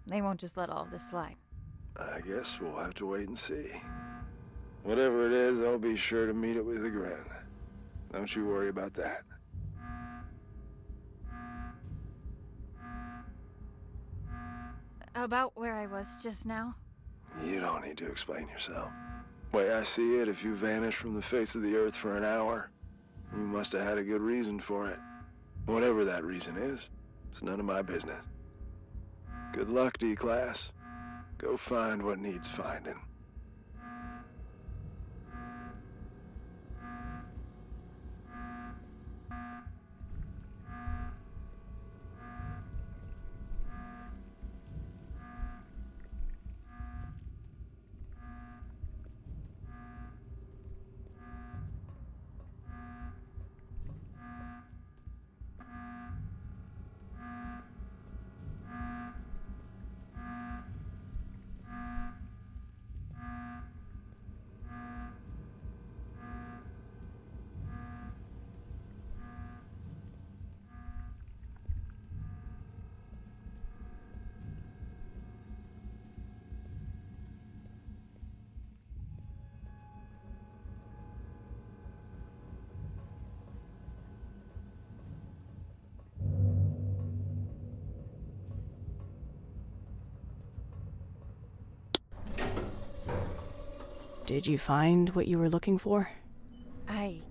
They won't just let all of this slide. I guess we'll have to wait and see. Whatever it is, I'll be sure to meet it with a grin. Don't you worry about that. About where I was just now? You don't need to explain yourself. Way I see it, if you vanished from the face of the earth for an hour, you must have had a good reason for it. Whatever that reason is, it's none of my business. Good luck, D-Class. Go find what needs finding. Did you find what you were looking for? I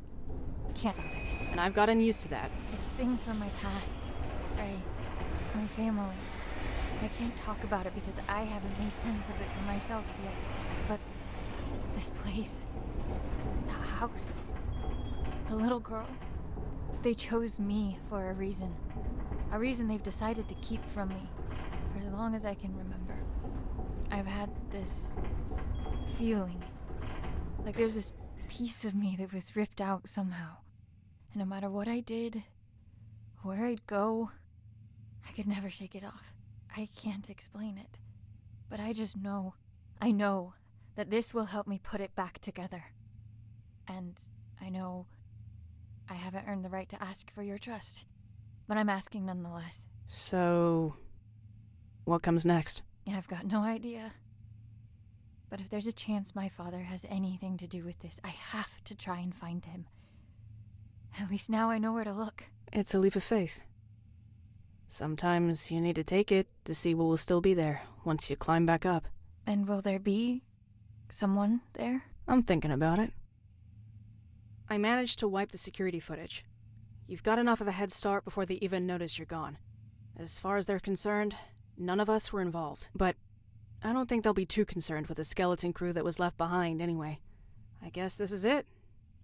can't find it. And I've gotten used to that. It's things from my past. Ray, my family. I can't talk about it because I haven't made sense of it for myself yet. But this place, the house, the little girl, they chose me for a reason. A reason they've decided to keep from me for as long as I can remember. I've had this feeling like there's this piece of me that was ripped out somehow. And no matter what I did, where I'd go, I could never shake it off. I can't explain it. But I just know, I know that this will help me put it back together. And I know I haven't earned the right to ask for your trust. But I'm asking nonetheless. So, what comes next? I've got no idea. But if there's a chance my father has anything to do with this, I have to try and find him. At least now I know where to look. It's a leap of faith. Sometimes you need to take it to see what will still be there once you climb back up. And will there be someone there? I'm thinking about it. I managed to wipe the security footage. You've got enough of a head start before they even notice you're gone. As far as they're concerned, none of us were involved. But I don't think they'll be too concerned with the skeleton crew that was left behind anyway. I guess this is it,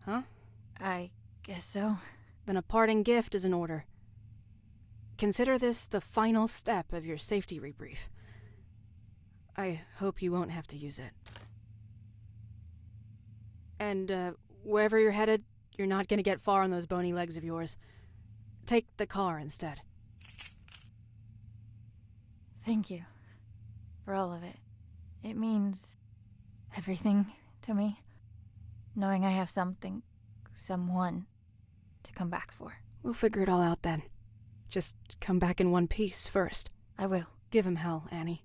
huh? I guess so. Then a parting gift is in order. Consider this the final step of your safety rebrief. I hope you won't have to use it. And, wherever you're headed, you're not gonna get far on those bony legs of yours. Take the car instead. Thank you for all of it. It means everything to me, knowing I have something, someone to come back for. We'll figure it all out then. Just come back in one piece first. I will. Give him hell, Annie.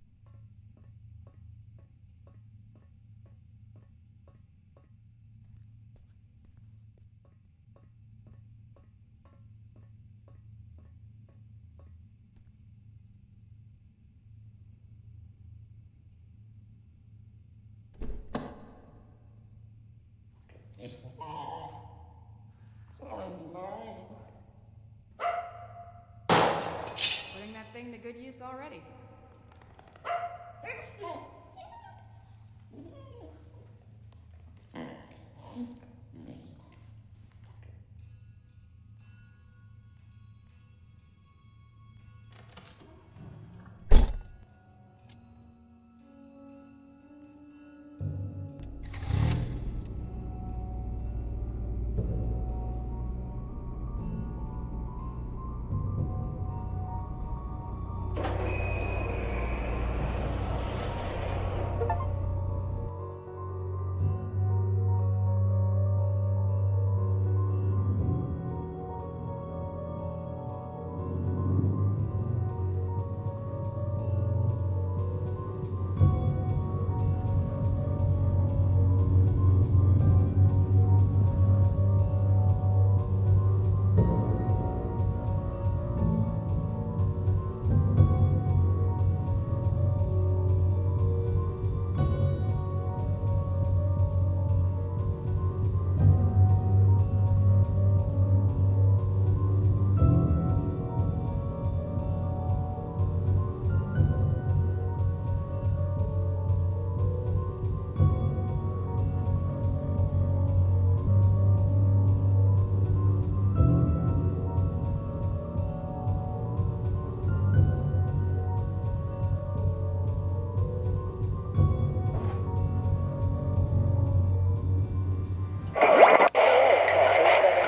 Putting that thing to good use already.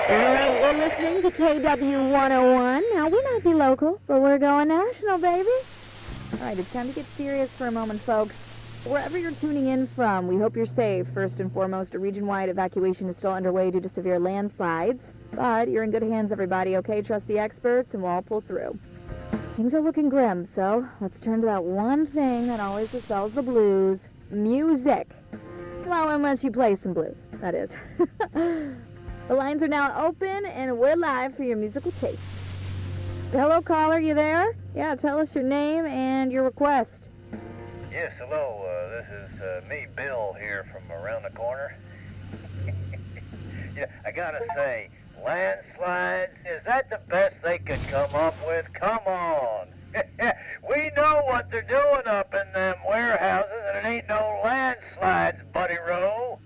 Alright, you're listening to KW 101. Now, we might be local, but we're going national, baby. Alright, it's time to get serious for a moment, folks. Wherever you're tuning in from, we hope you're safe. First and foremost, a region-wide evacuation is still underway due to severe landslides. But you're in good hands, everybody, okay? Trust the experts, and we'll all pull through. Things are looking grim, so let's turn to that one thing that always dispels the blues. Music. Well, unless you play some blues, that is. The lines are now open, and we're live for your musical tastes. Hello, caller, you there? Yeah, tell us your name and your request. Yes, hello. This is me, Bill, here from around the corner. Yeah, I gotta say, landslides, is that the best they could come up with? Come on. We know what they're doing up in them warehouses, and it ain't no landslides, Buddy Rowe.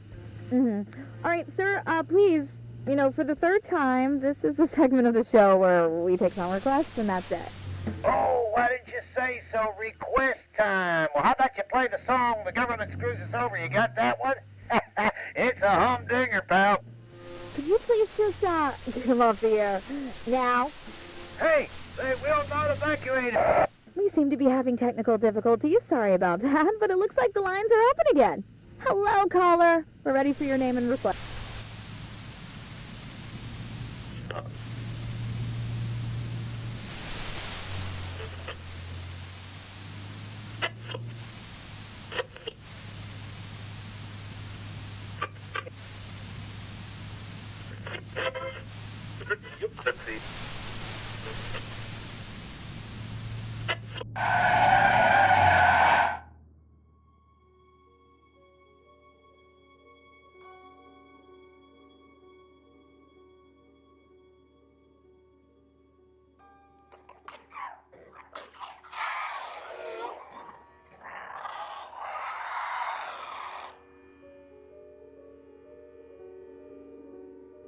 All right, sir, please, for the third time, this is the segment of the show where we take some requests, and that's it. Oh, why didn't you say so? Request time. Well, how about you play the song The Government Screws Us Over? You got that one? It's a humdinger, pal. Could you please just, get him off the air now? Hey, they will not evacuate. We seem to be having technical difficulties. Sorry about that, but it looks like the lines are open again. Hello, caller. We're ready for your name and request.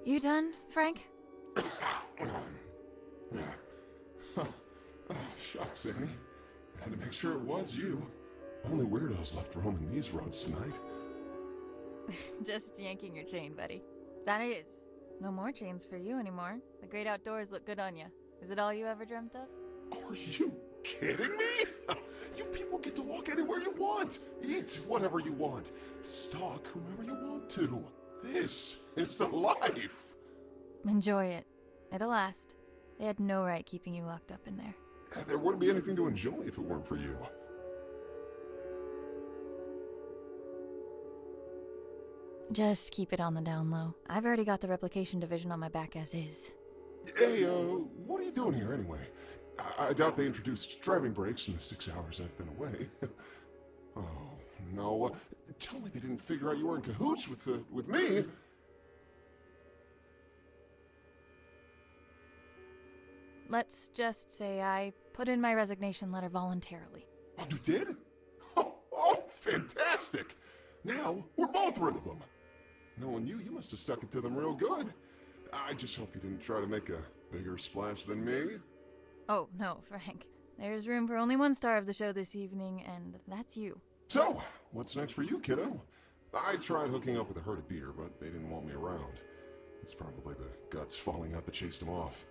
You done, Frank? Shucks, Annie. Had to make sure it was you. Only weirdos left roaming these roads tonight. Just yanking your chain, buddy. That is. No more chains for you anymore. The great outdoors look good on you. Is it all you ever dreamt of? Are you kidding me? You people get to walk anywhere you want. Eat whatever you want. Stalk whomever you want to. This is the life. Enjoy it. It'll last. They had no right keeping you locked up in there. There wouldn't be anything to enjoy if it weren't for you. Just keep it on the down low. I've already got the Replication Division on my back as is. Hey, what are you doing here anyway? I doubt they introduced driving brakes in the 6 hours I've been away. Oh, no. Tell me they didn't figure out you were in cahoots with me. Let's just say I put in my resignation letter voluntarily. Oh, you did? Oh, fantastic! Now, we're both rid of them. Knowing you must have stuck it to them real good. I just hope you didn't try to make a bigger splash than me. Oh, no, Frank. There's room for only one star of the show this evening, and that's you. So, what's next for you, kiddo? I tried hooking up with a herd of deer, but they didn't want me around. It's probably the guts falling out that chased them off.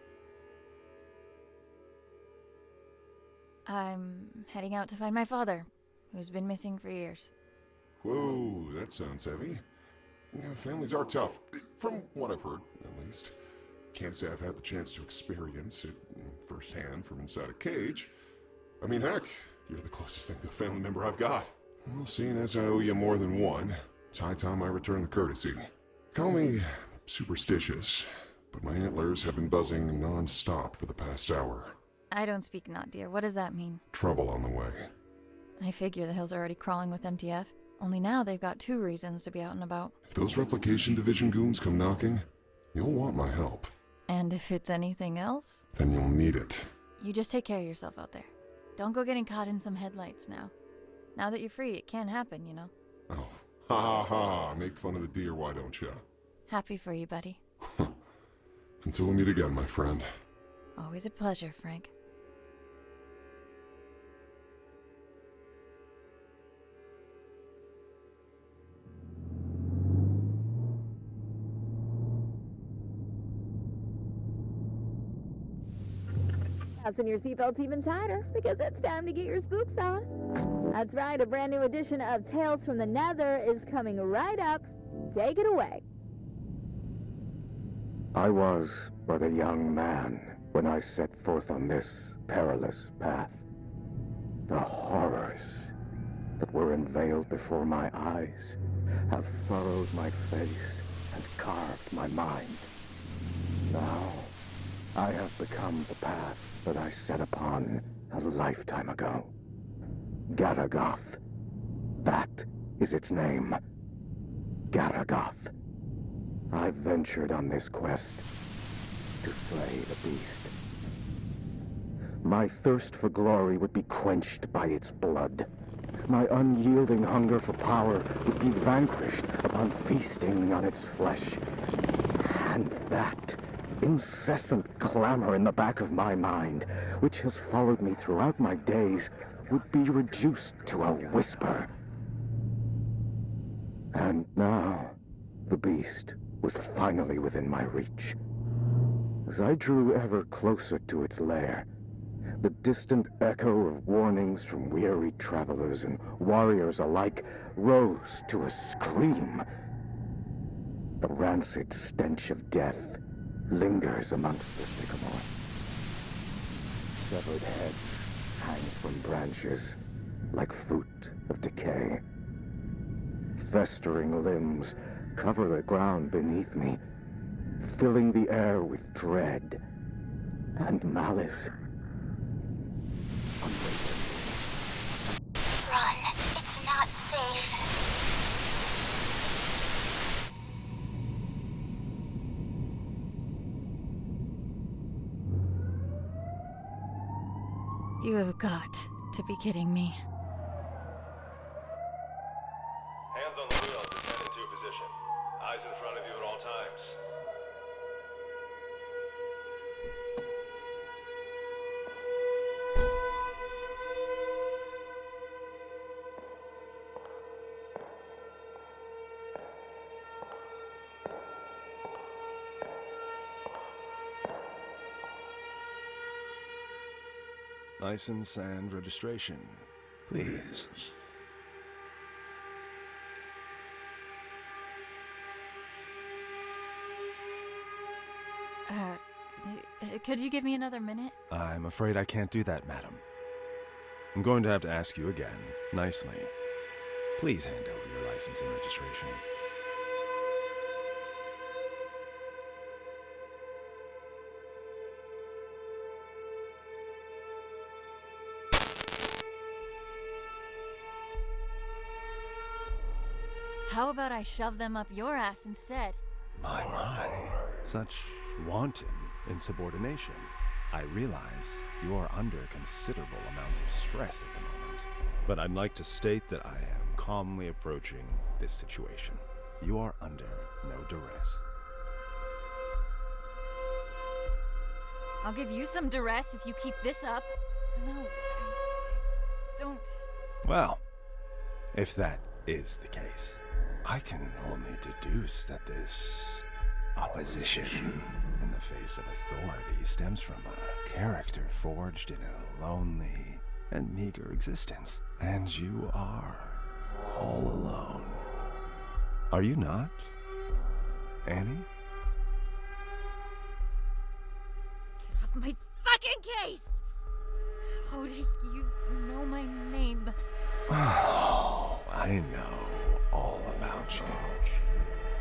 I'm heading out to find my father, who's been missing for years. Whoa, that sounds heavy. Yeah, families are tough, from what I've heard, at least. Can't say I've had the chance to experience it firsthand from inside a cage. I mean, heck, you're the closest thing to a family member I've got. Well, seeing as I owe you more than one, it's high time I return the courtesy. Call me superstitious, but my antlers have been buzzing non-stop for the past hour. I don't speak not, dear. What does that mean? Trouble on the way. I figure the hills are already crawling with MTF. Only now they've got 2 reasons to be out and about. If those Replication Division goons come knocking, you'll want my help. And if it's anything else? Then you'll need it. You just take care of yourself out there. Don't go getting caught in some headlights now. Now that you're free, it can happen, you know. Oh, ha ha ha. Make fun of the deer, why don't you? Happy for you, buddy. Until we meet again, my friend. Always a pleasure, Frank. Fasten your seatbelts even tighter, because it's time to get your spooks on. That's right, a brand new edition of Tales from the Nether is coming right up. Take it away. I was but a young man when I set forth on this perilous path. The horrors that were unveiled before my eyes have furrowed my face and carved my mind. Now, I have become the path that I set upon a lifetime ago. Garagoth. That is its name. Garagoth. I ventured on this quest to slay the beast. My thirst for glory would be quenched by its blood. My unyielding hunger for power would be vanquished upon feasting on its flesh. And that incessant clamor in the back of my mind, which has followed me throughout my days, would be reduced to a whisper. And now, the beast was finally within my reach. As I drew ever closer to its lair, the distant echo of warnings from weary travelers and warriors alike rose to a scream. The rancid stench of death lingers amongst the sycamore. Severed heads hang from branches like fruit of decay. Festering limbs cover the ground beneath me, filling the air with dread and malice. Run. It's not safe. You have got to be kidding me. Hands on the wheel, descend into your position. Eyes in front of you at all times. License and registration, please. Could you give me another minute? I'm afraid I can't do that, madam. I'm going to have to ask you again, nicely. Please hand over your license and registration. How about I shove them up your ass instead? My. Such wanton insubordination. I realize you are under considerable amounts of stress at the moment. But I'd like to state that I am calmly approaching this situation. You are under no duress. I'll give you some duress if you keep this up. No, I don't. Well, if that is the case, I can only deduce that this opposition in the face of authority stems from a character forged in a lonely and meager existence. And you are all alone. Are you not, Annie? Get off my fucking case! How do you know my name? Oh, I know all about you.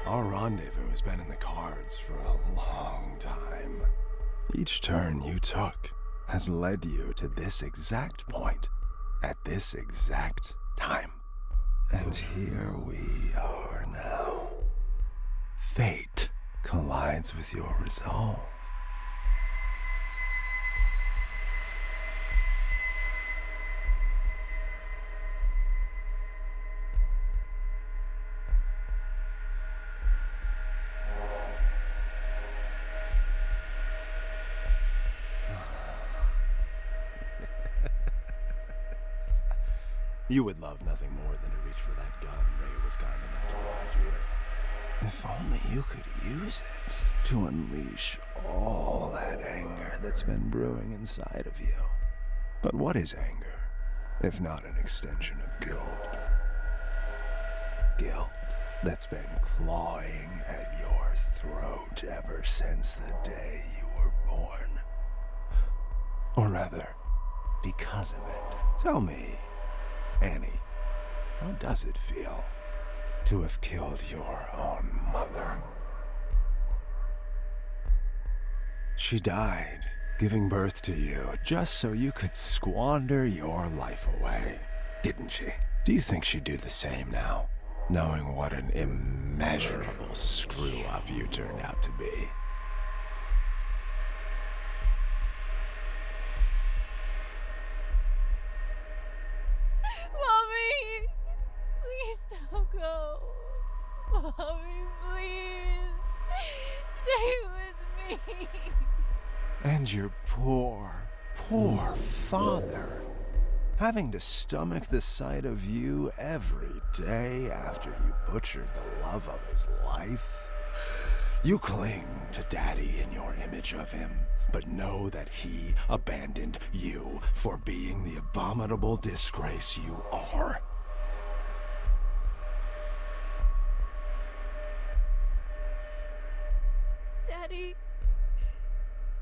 Our rendezvous has been in the cards for a long time. Each turn you took has led you to this exact point, at this exact time. And here we are now. Fate collides with your resolve. You would love nothing more than to reach for that gun Ray was kind enough to provide you with. If only you could use it to unleash all that anger that's been brewing inside of you. But what is anger, if not an extension of guilt? Guilt that's been clawing at your throat ever since the day you were born. Or rather, because of it. Tell me, Annie, how does it feel to have killed your own mother? She died, giving birth to you, just so you could squander your life away, didn't she? Do you think she'd do the same now, knowing what an immeasurable screw-up you turned out to be? Mommy! Please don't go. Mommy, please. Stay with me. And your poor father, having to stomach the sight of you every day after you butchered the love of his life. You cling to Daddy in your image of him, but know that he abandoned you for being the abominable disgrace you are. Daddy,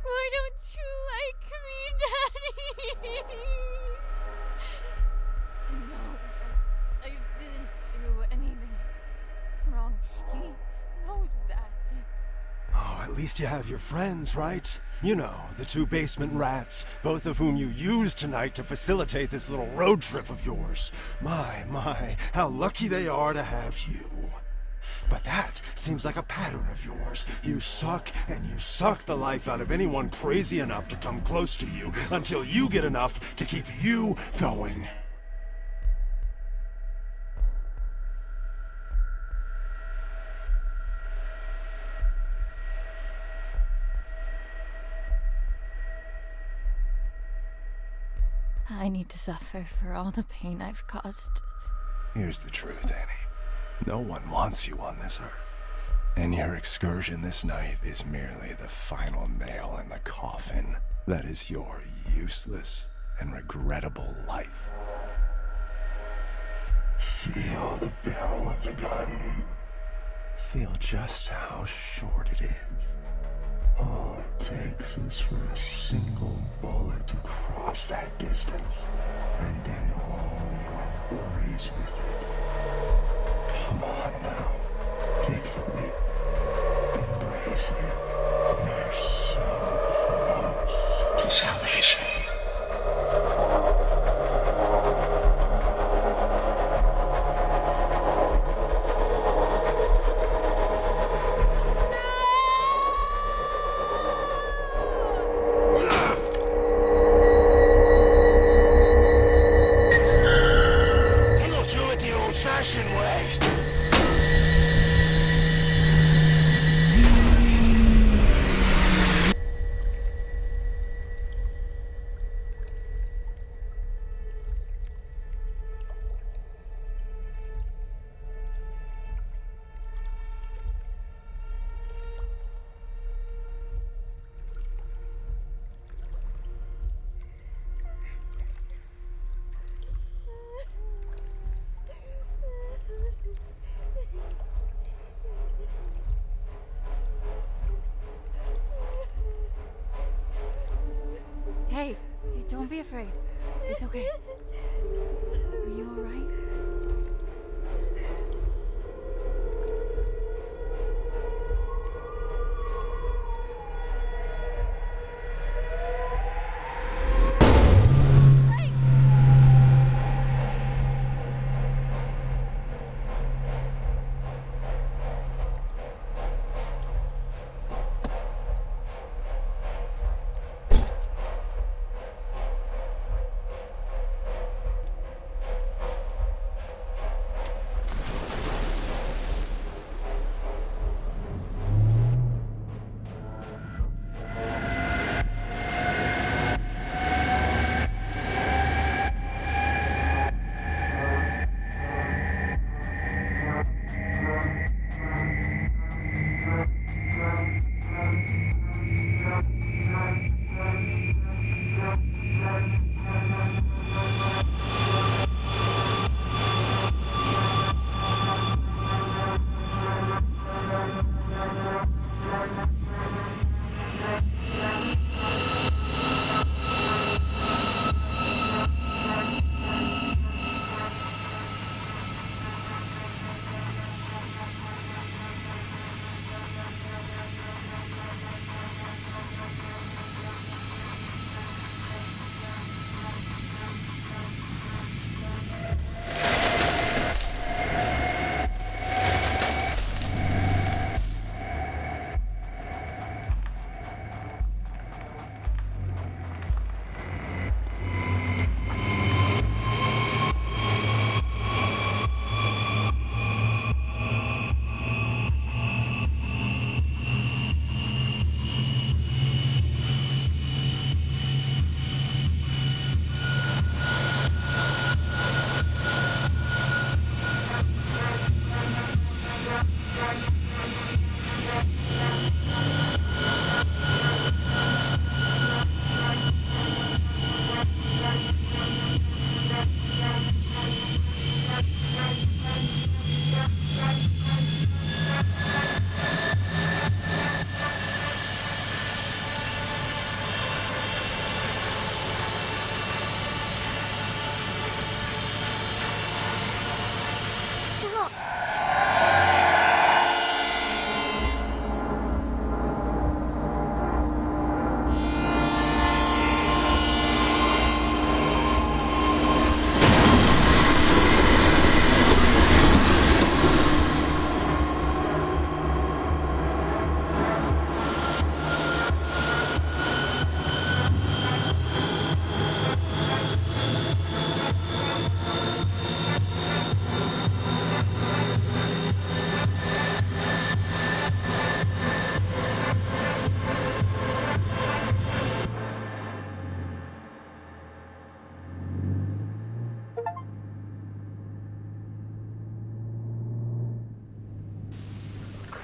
why don't you like me, Daddy? No, I didn't do anything wrong. He knows that. Oh, at least you have your friends, right? You know, the two basement rats, both of whom you used tonight to facilitate this little road trip of yours. My, how lucky they are to have you. But that seems like a pattern of yours. You suck, and you suck the life out of anyone crazy enough to come close to you until you get enough to keep you going. I need to suffer for all the pain I've caused. Here's the truth, Annie. No one wants you on this earth. And your excursion this night is merely the final nail in the coffin that is your useless and regrettable life. Feel the barrel of the gun. Feel just how short it is. All it takes is for a single bullet to cross that distance, and end all your worries with it. Come on now, take the leap. Embrace it. You're so close to salvation. Hey, don't be afraid. It's okay. Are you alright?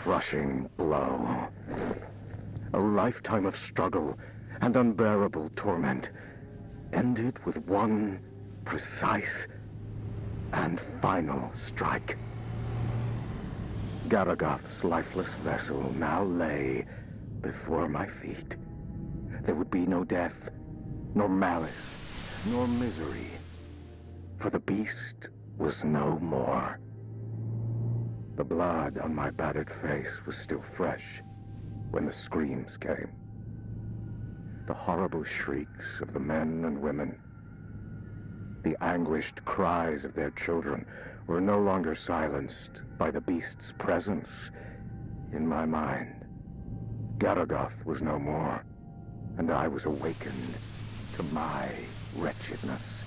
crushing blow. A lifetime of struggle and unbearable torment ended with one precise and final strike. Garagath's lifeless vessel now lay before my feet. There would be no death, nor malice, nor misery, for the beast was no more. The blood on my battered face was still fresh when the screams came. The horrible shrieks of the men and women, the anguished cries of their children were no longer silenced by the beast's presence in my mind. Garagath was no more, and I was awakened to my wretchedness.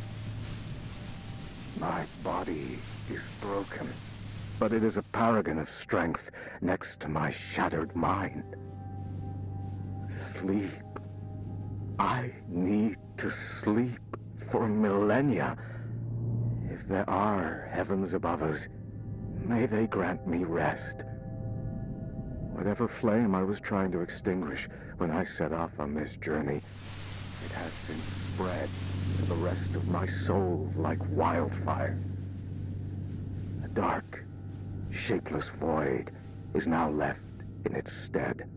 My body is broken, but it is a paragon of strength next to my shattered mind. Sleep. I need to sleep for millennia. If there are heavens above us, may they grant me rest. Whatever flame I was trying to extinguish when I set off on this journey, it has since spread to the rest of my soul like wildfire. A dark, shapeless void is now left in its stead.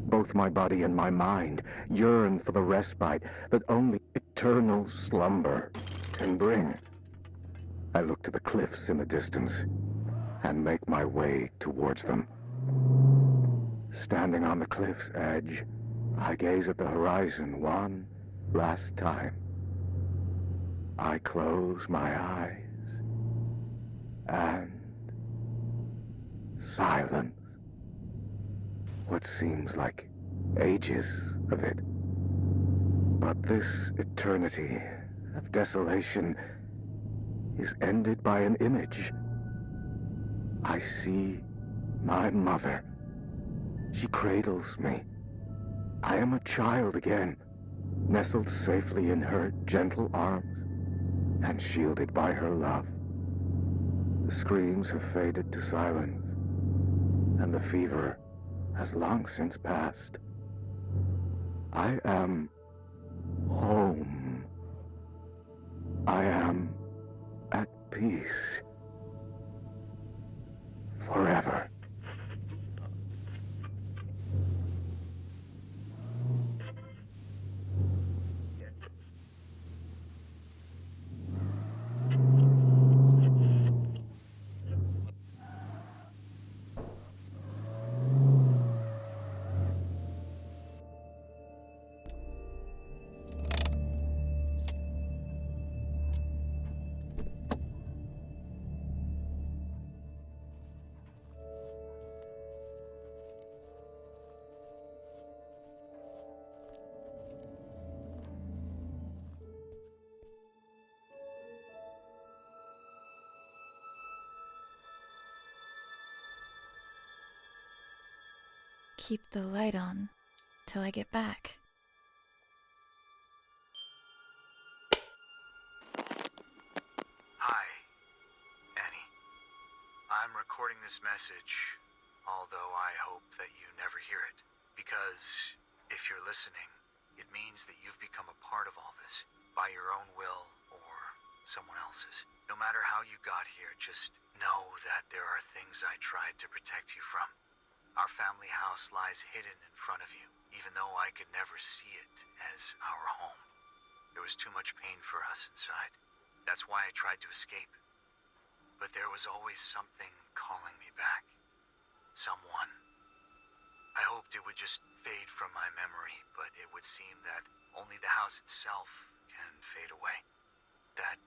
Both my body and my mind yearn for the respite that only eternal slumber can bring. I look to the cliffs in the distance and make my way towards them. Standing on the cliff's edge, I gaze at the horizon one last time. I close my eyes and silence. What seems like ages of it. But this eternity of desolation is ended by an image. I see my mother. She cradles me. I am a child again, nestled safely in her gentle arms and shielded by her love. The screams have faded to silence, and the fever has long since passed. I am home. I am at peace. Forever. Keep the light on till I get back. Hi, Annie. I'm recording this message, although I hope that you never hear it. Because if you're listening, it means that you've become a part of all this, by your own will or someone else's. No matter how you got here, just know that there are things I tried to protect you from. Our family house lies hidden in front of you, even though I could never see it as our home. There was too much pain for us inside. That's why I tried to escape. But there was always something calling me back. Someone. I hoped it would just fade from my memory, but it would seem that only the house itself can fade away. That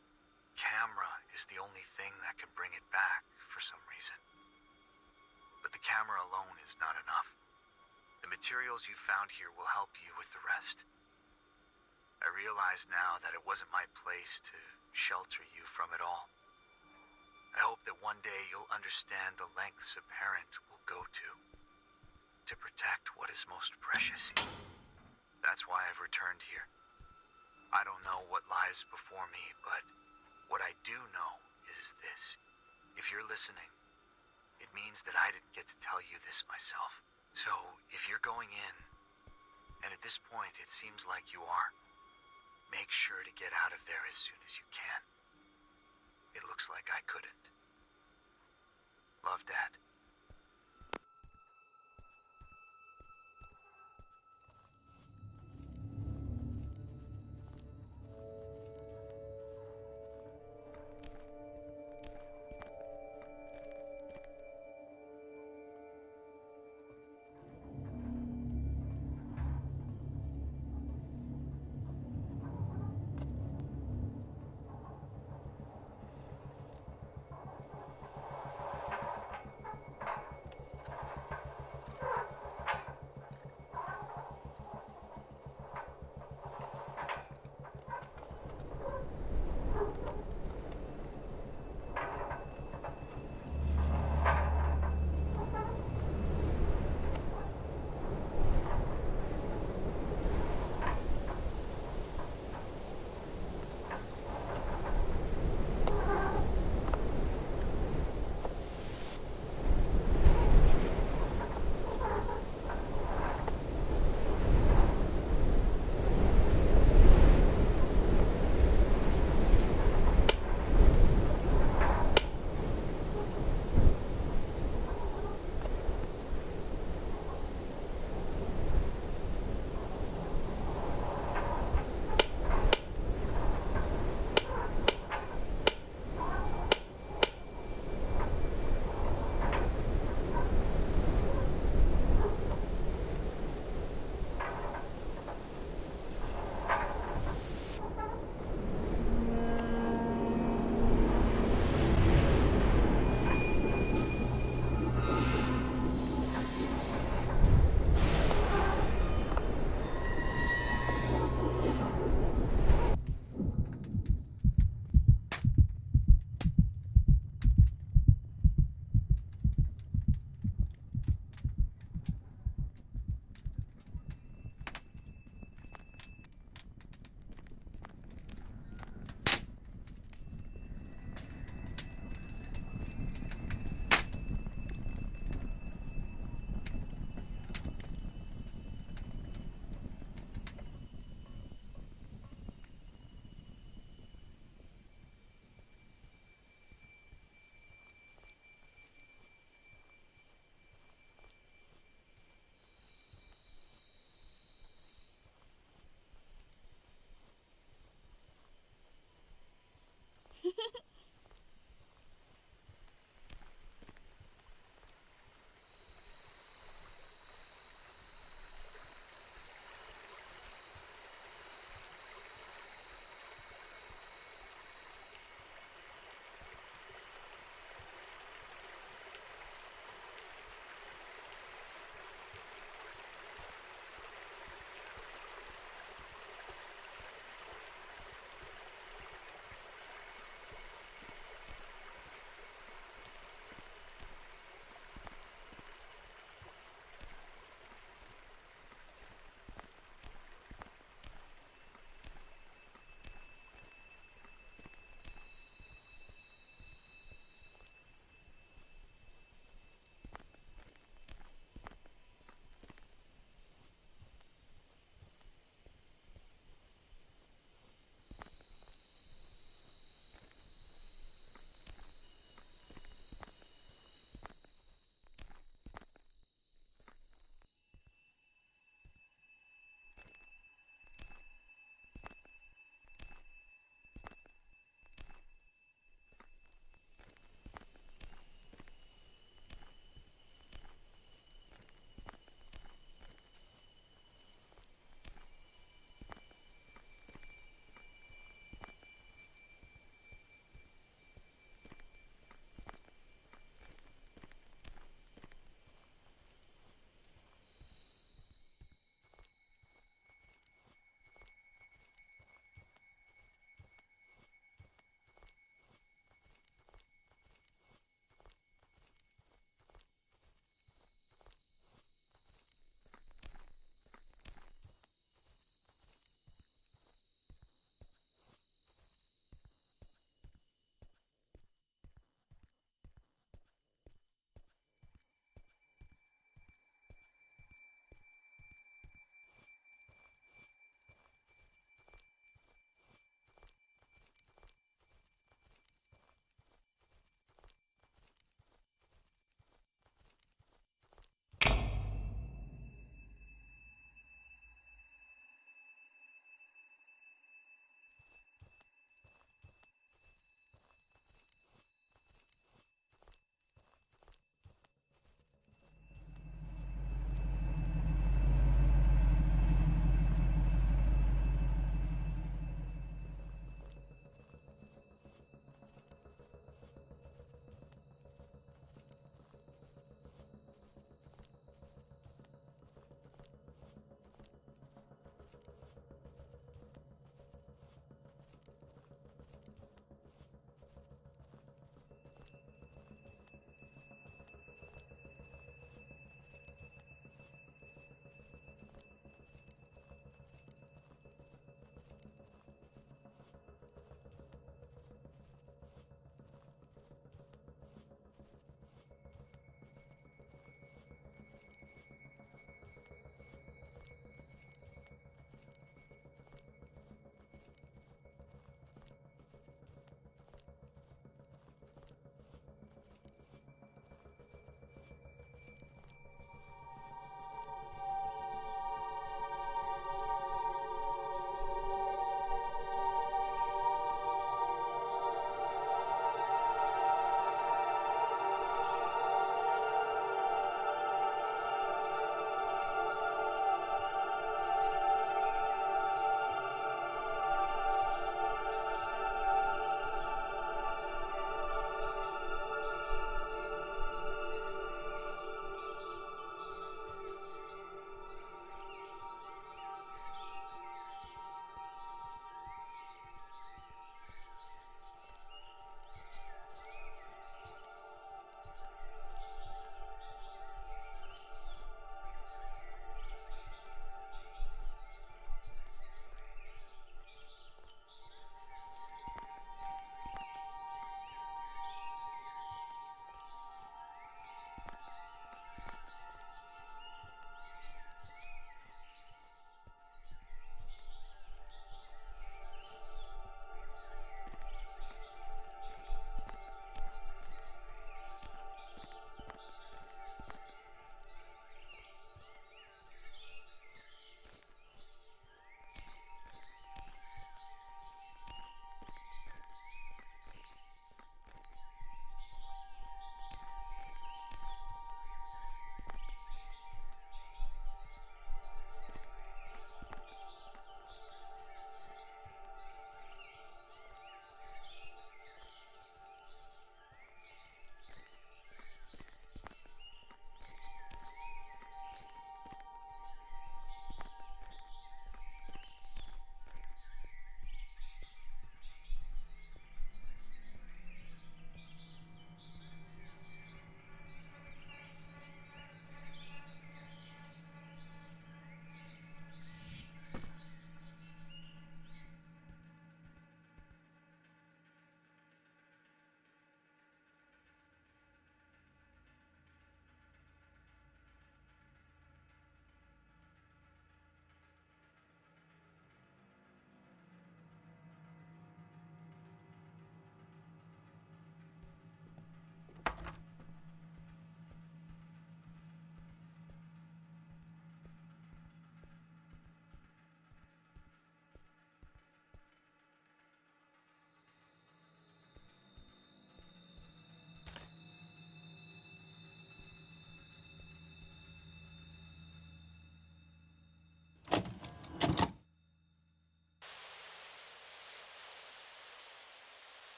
camera is the only thing that can bring it back for some reason. But the camera alone is not enough. The materials you found here will help you with the rest. I realize now that it wasn't my place to shelter you from it all. I hope that one day you'll understand the lengths a parent will go to protect what is most precious. That's why I've returned here. I don't know what lies before me, but what I do know is this. If you're listening, it means that I didn't get to tell you this myself. So, if you're going in, and at this point it seems like you are, make sure to get out of there as soon as you can. It looks like I couldn't. Love, Dad.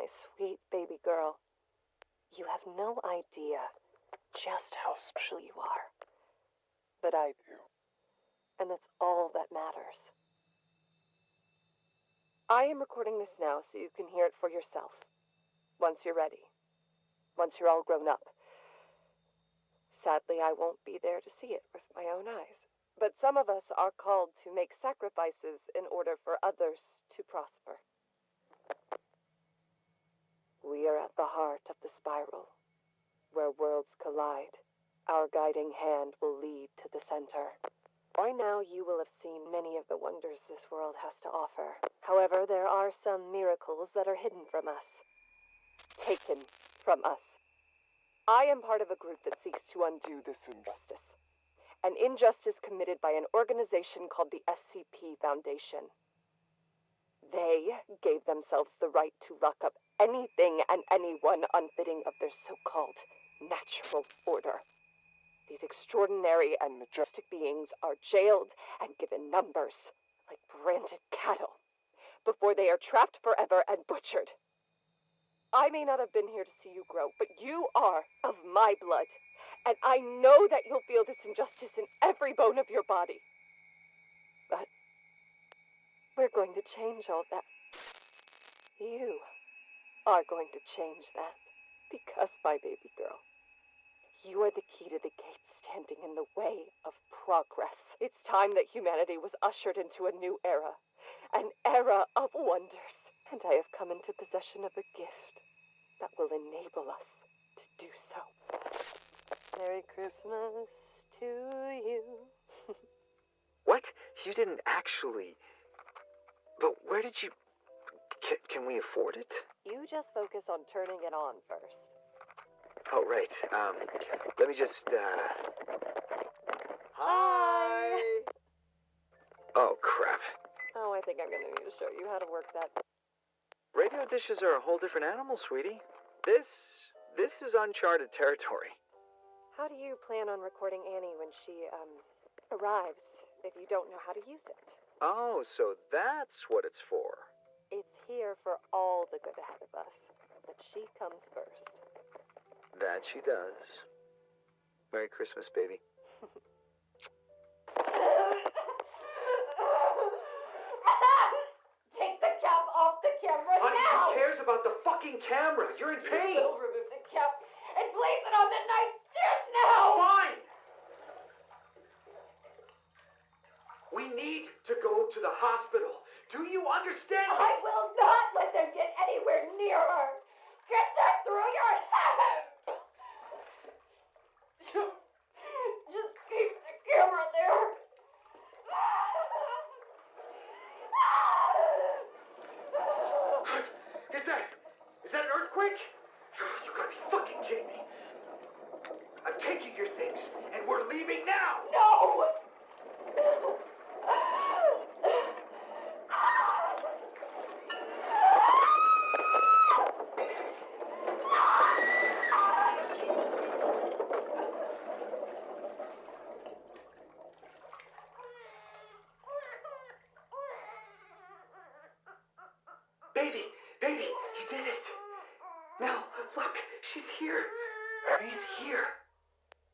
sweet baby girl. You have no idea just how special you are. But I do. And that's all that matters. I am recording this now so you can hear it for yourself. Once you're ready. Once you're all grown up. Sadly, I won't be there to see it with my own eyes. But some of us are called to make sacrifices in order for others to prosper. We are at the heart of the spiral, where worlds collide. Our guiding hand will lead to the center. By now, you will have seen many of the wonders this world has to offer. However, there are some miracles that are hidden from us. Taken from us. I am part of a group that seeks to undo this injustice. An injustice committed by an organization called the SCP Foundation. They gave themselves the right to lock up anything and anyone unfitting of their so-called natural order. These extraordinary and majestic beings are jailed and given numbers, like branded cattle, before they are trapped forever and butchered. I may not have been here to see you grow, but you are of my blood, and I know that you'll feel this injustice in every bone of your body. But we're going to change all that. You are going to change that, because, my baby girl, you are the key to the gates standing in the way of progress. It's time that humanity was ushered into a new era, an era of wonders. And I have come into possession of a gift that will enable us to do so. Merry Christmas to you. What? You didn't actually... But where did you... Can we afford it? You just focus on turning it on first. Oh, right. Let me just, Hi! Oh, crap. Oh, I think I'm gonna need to show you how to work that. Radio dishes are a whole different animal, sweetie. This is uncharted territory. How do you plan on recording Annie when she, arrives, if you don't know how to use it? Oh, so that's what it's for. It's here for all the good ahead of us, but she comes first. That she does. Merry Christmas, baby. Take the cap off the camera Honey, now! who cares about the fucking camera? You're in pain! We'll remove the cap and place it on the nightstand now! Fine! We need to go to the hospital. Do you understand me? I will not let them get anywhere near her! Get that through your head! Just keep the camera there! Is that an earthquake? You gotta be fucking kidding me. I'm taking your things, and we're leaving now! No! Baby, you did it! Mel, look, she's here. She's here.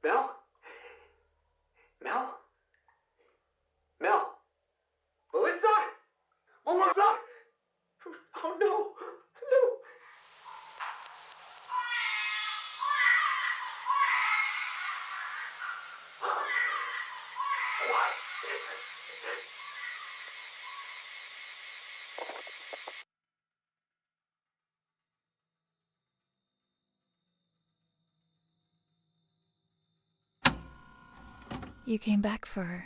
Mel? Mel? Mel? Melissa? Melissa! Oh no! No! What? You came back for her.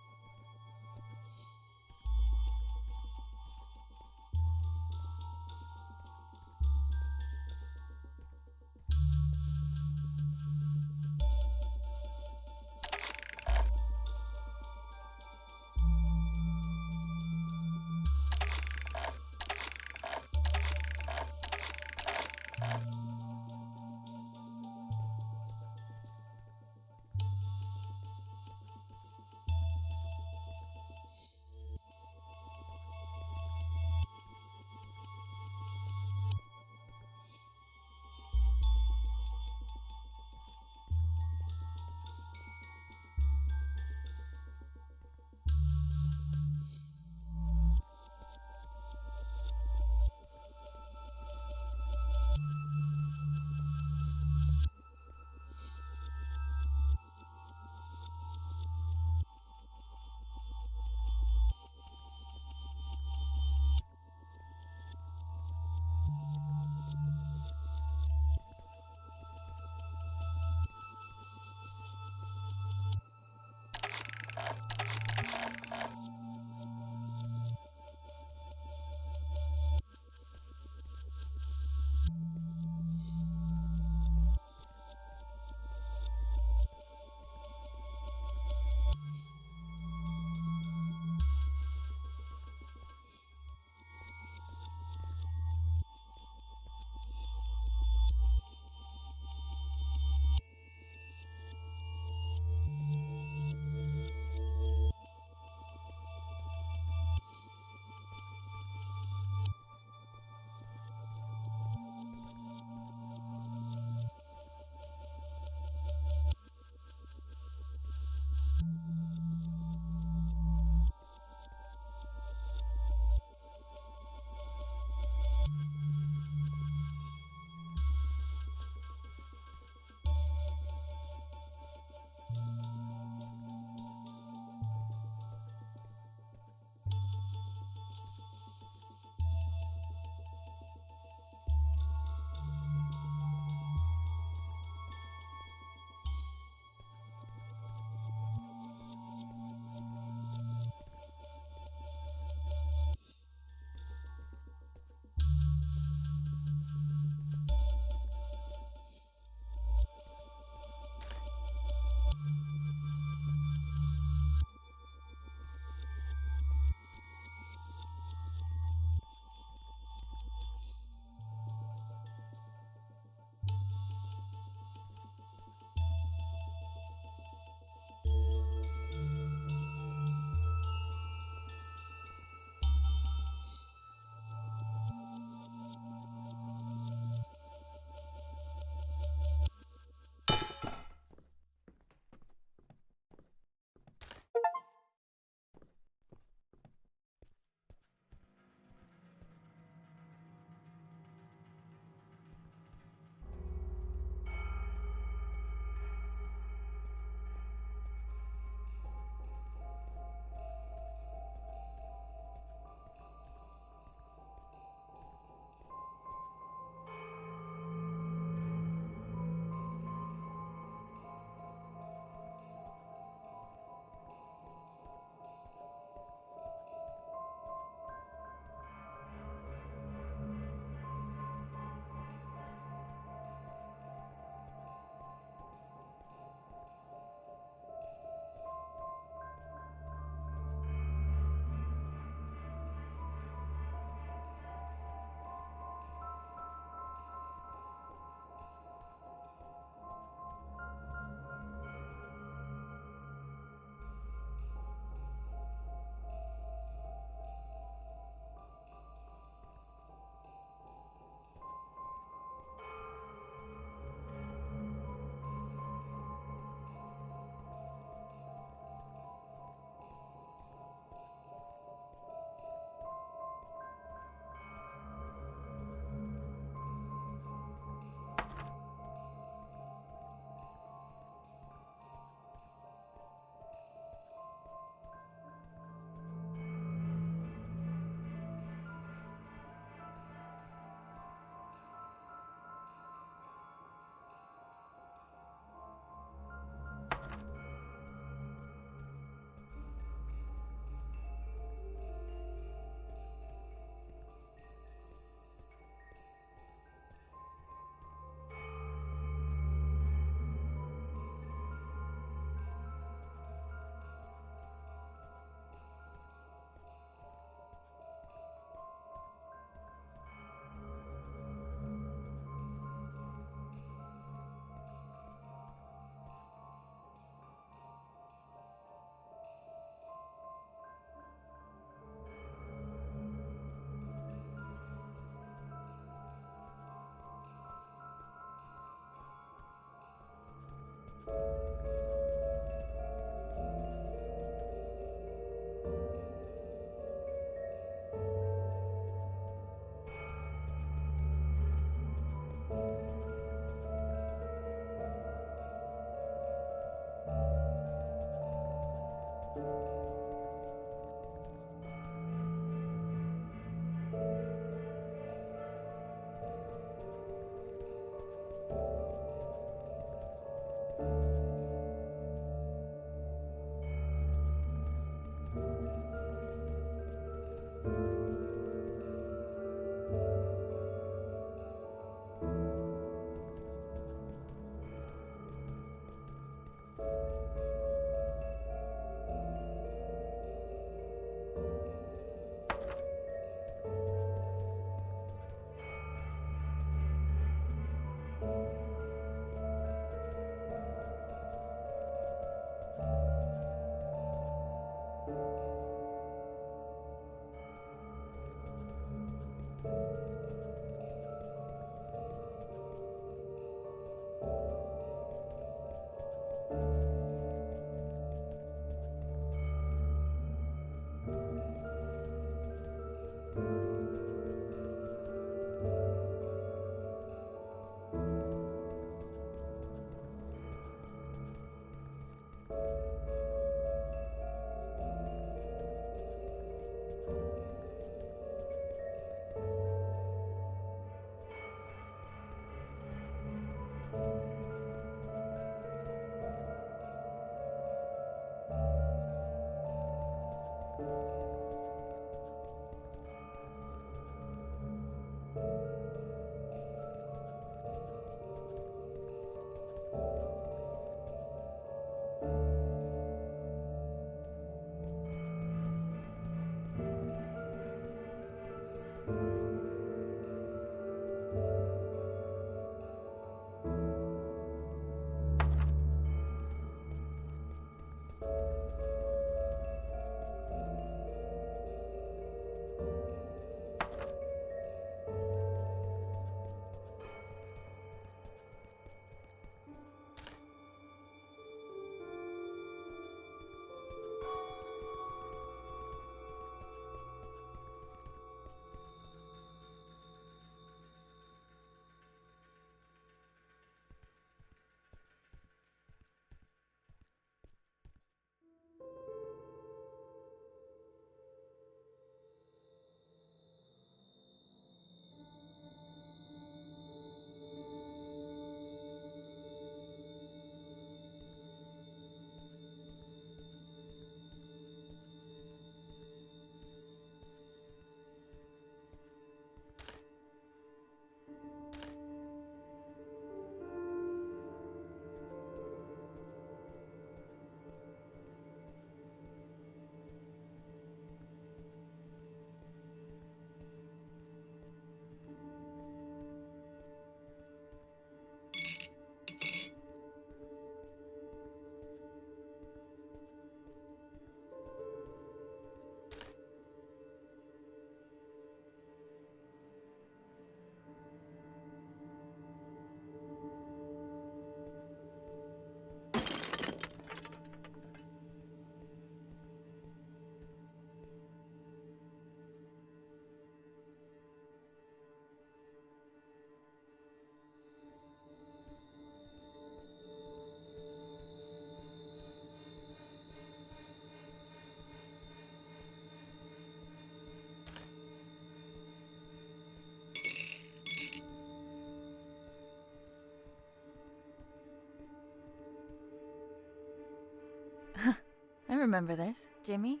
I remember this. Jimmy?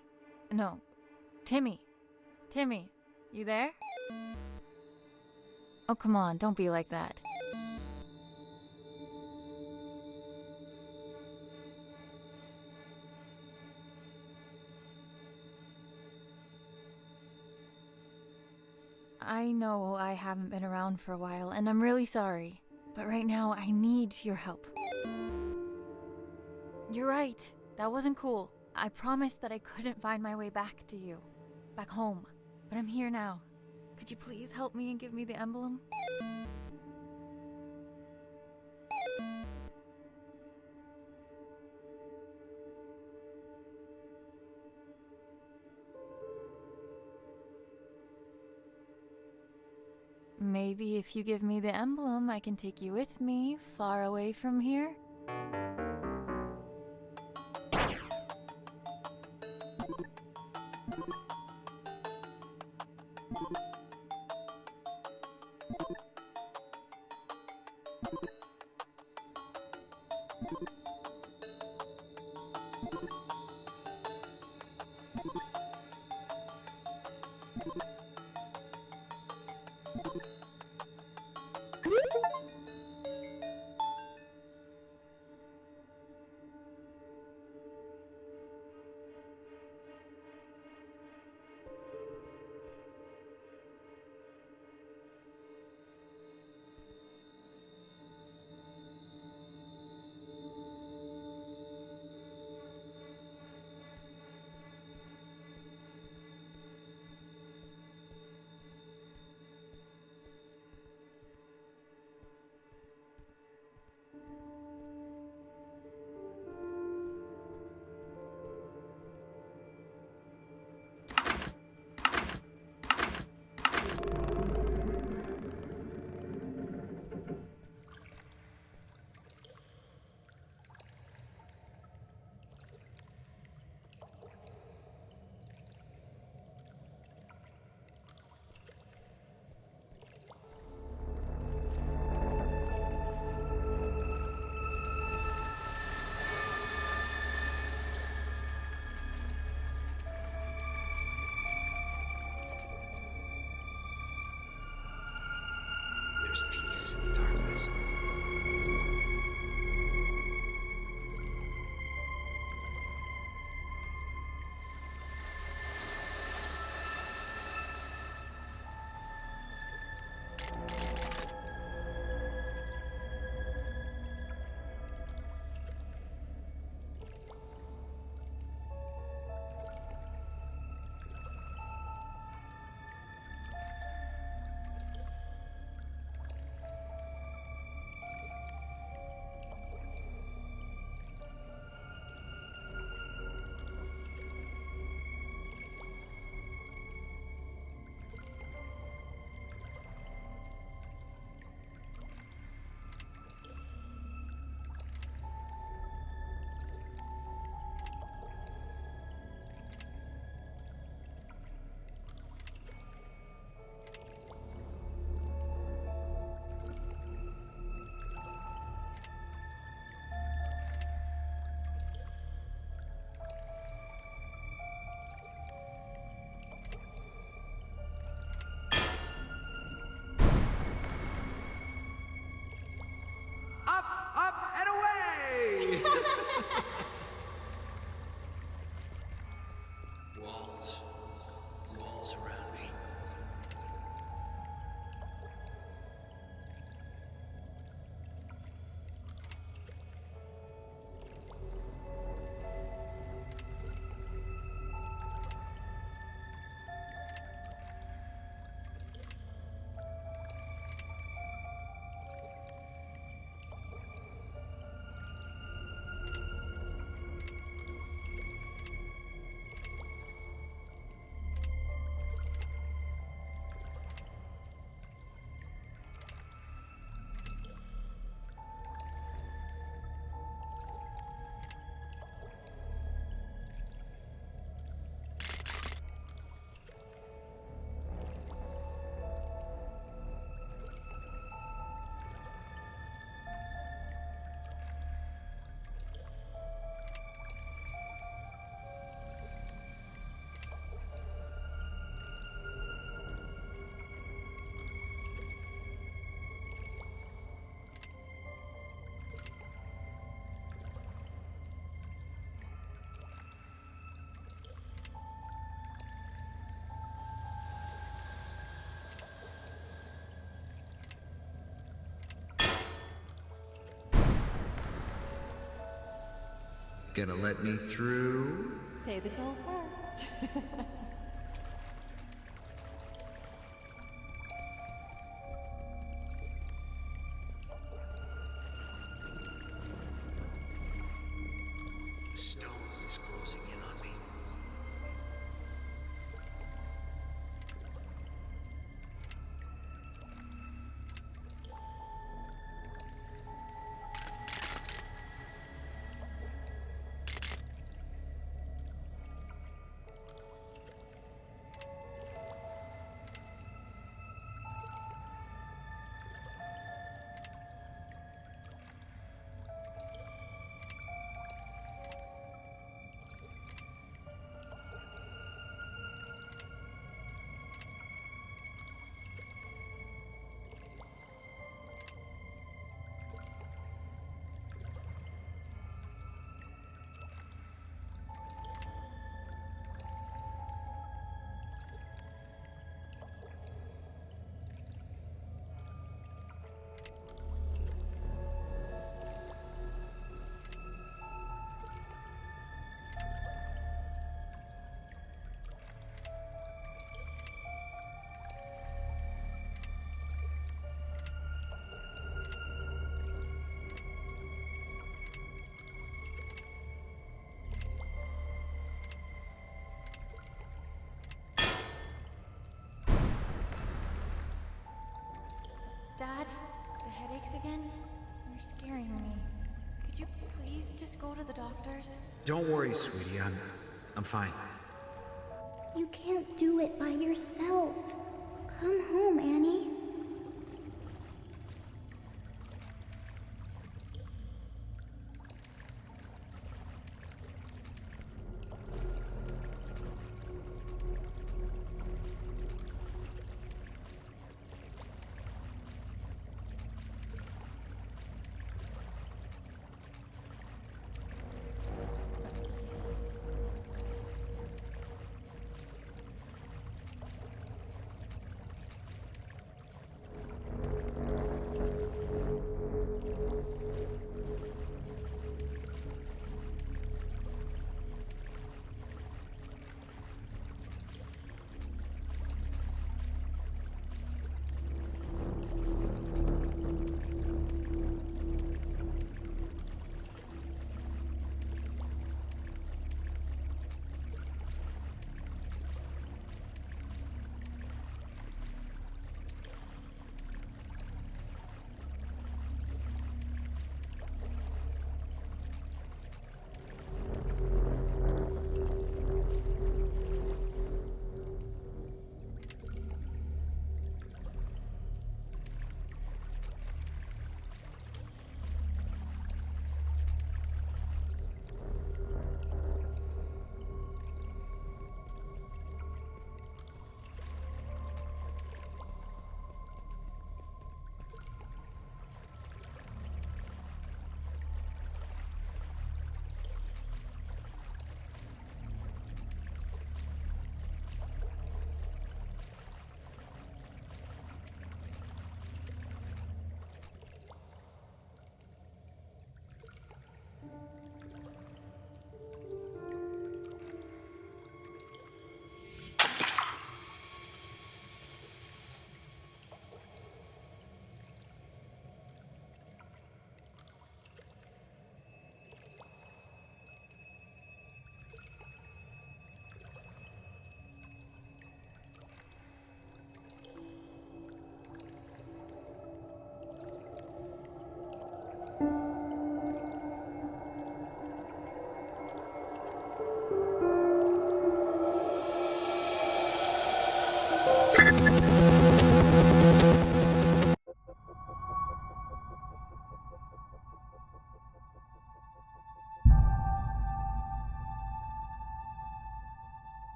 No. Timmy. Timmy, you there? Oh, come on, don't be like that. I know I haven't been around for a while, and I'm really sorry. But right now, I need your help. You're right. That wasn't cool. I promised that I couldn't find my way back to you. Back home. But I'm here now. Could you please help me and give me the emblem? Maybe if you give me the emblem, I can take you with me, far away from here. there's peace in the darkness. Up and away! Walls around me. Gonna let me through? Pay the toll first. The stone is closing in on me. Dad, the headaches again? You're scaring me. Could you please just go to the doctors? Don't worry, sweetie. I'm fine. You can't do it by yourself. Come home, Annie.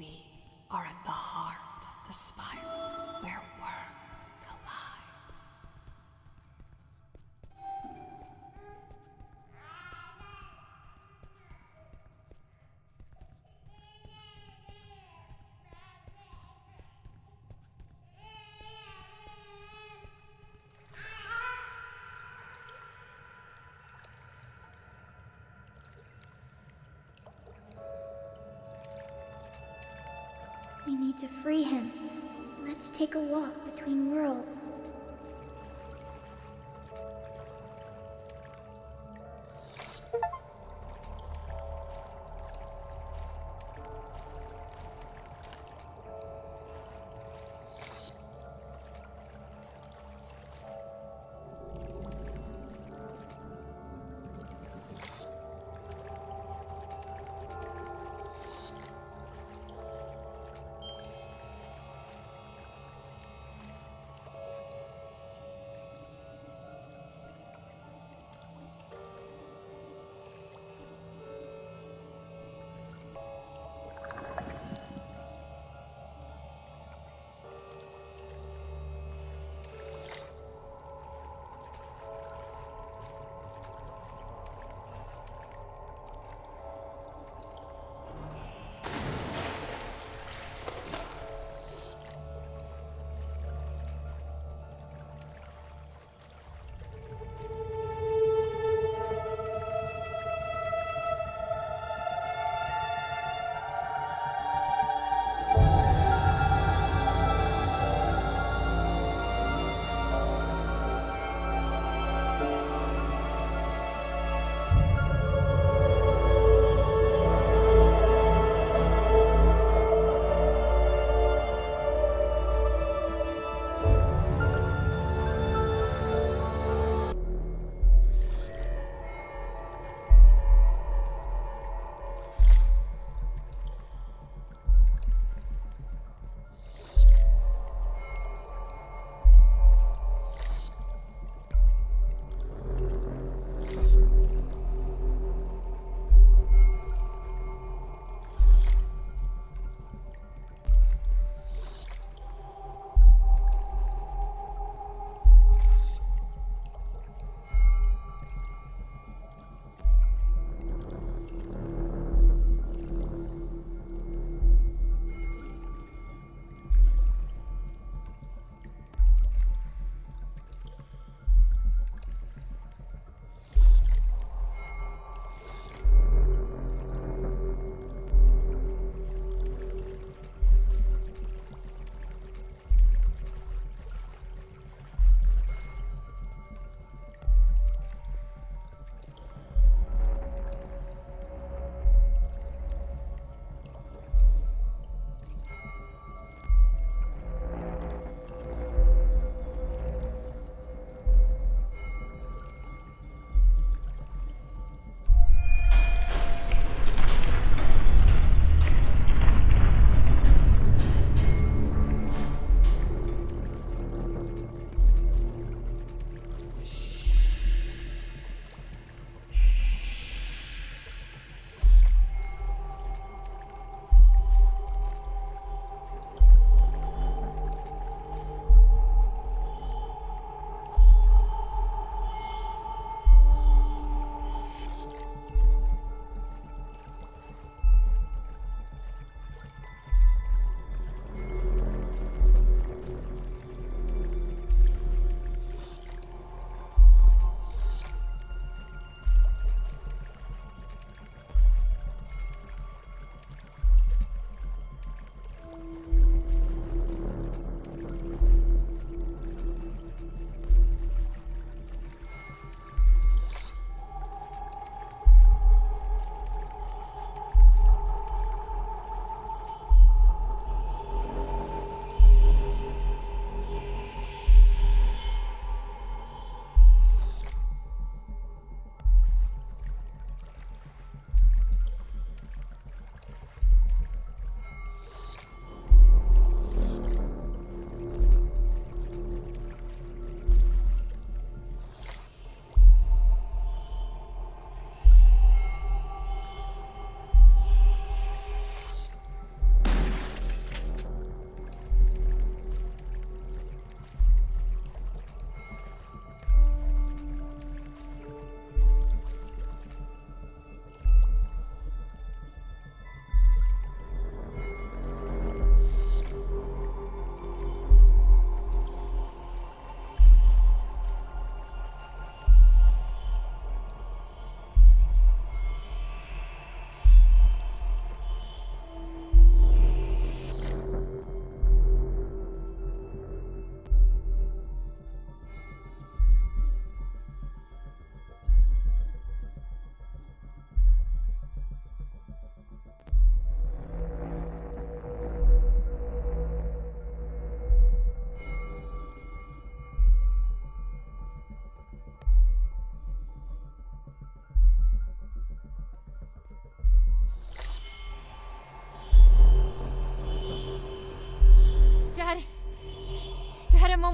We are at the heart of the spiral where worlds collide. We need to free him. Let's take a walk between worlds.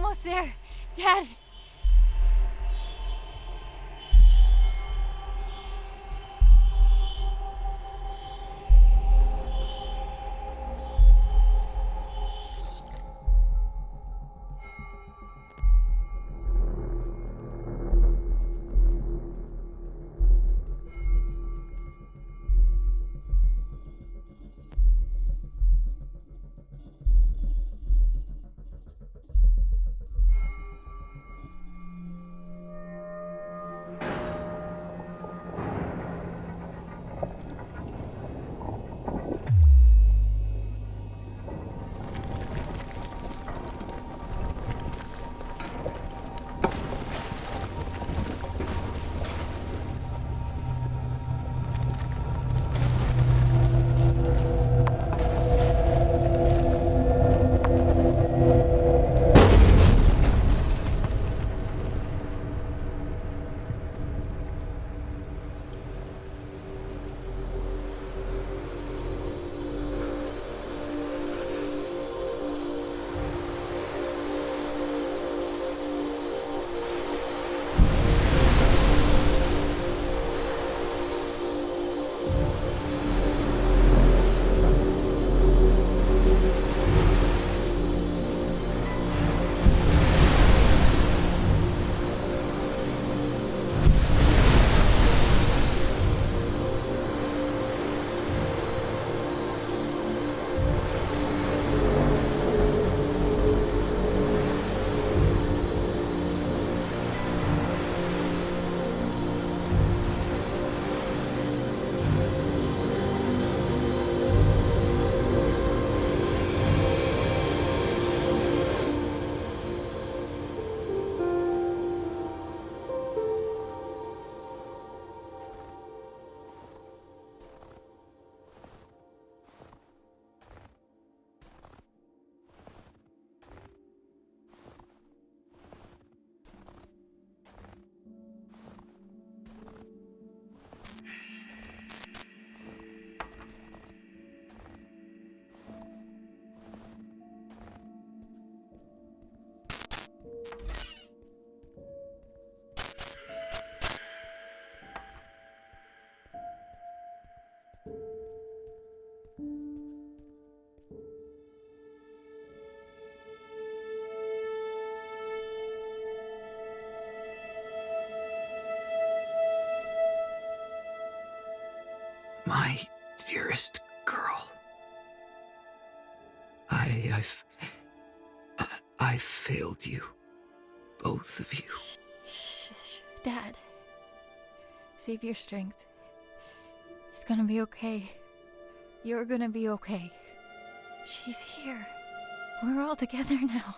almost there. Dad! My dearest girl. I've failed you. Both of you. Shh. Dad. Save your strength. It's gonna be okay. You're gonna be okay. She's here. We're all together now.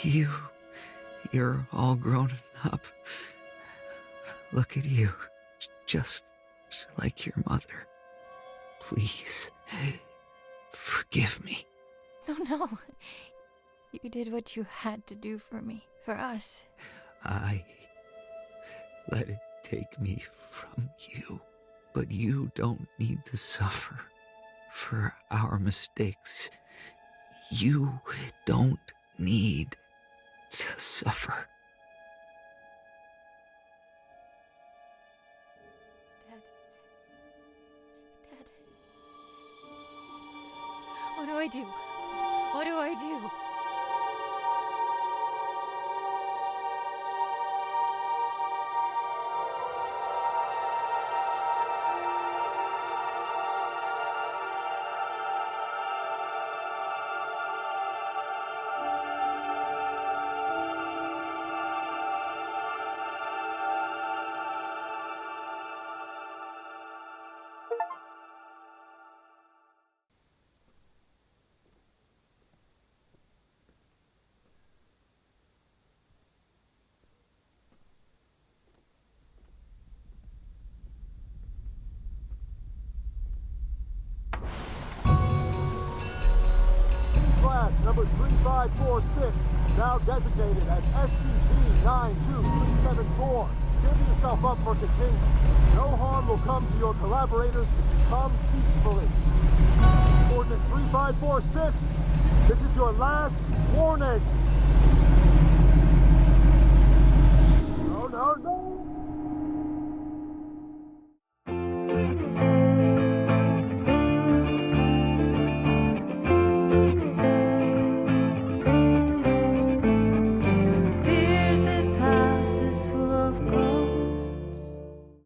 You're all grown up. Look at you. Just like your mother. Please, forgive me. No. You did what you had to do for me. For us. I let it take me from you. But you don't need to suffer for our mistakes. You don't need to suffer. Dad. What do I do? What do I do? Class number 3546, now designated as SCP-92374. Give yourself up for containment. No harm will come to your collaborators if you come peacefully. Subordinate 3546, this is your last warning. no, no!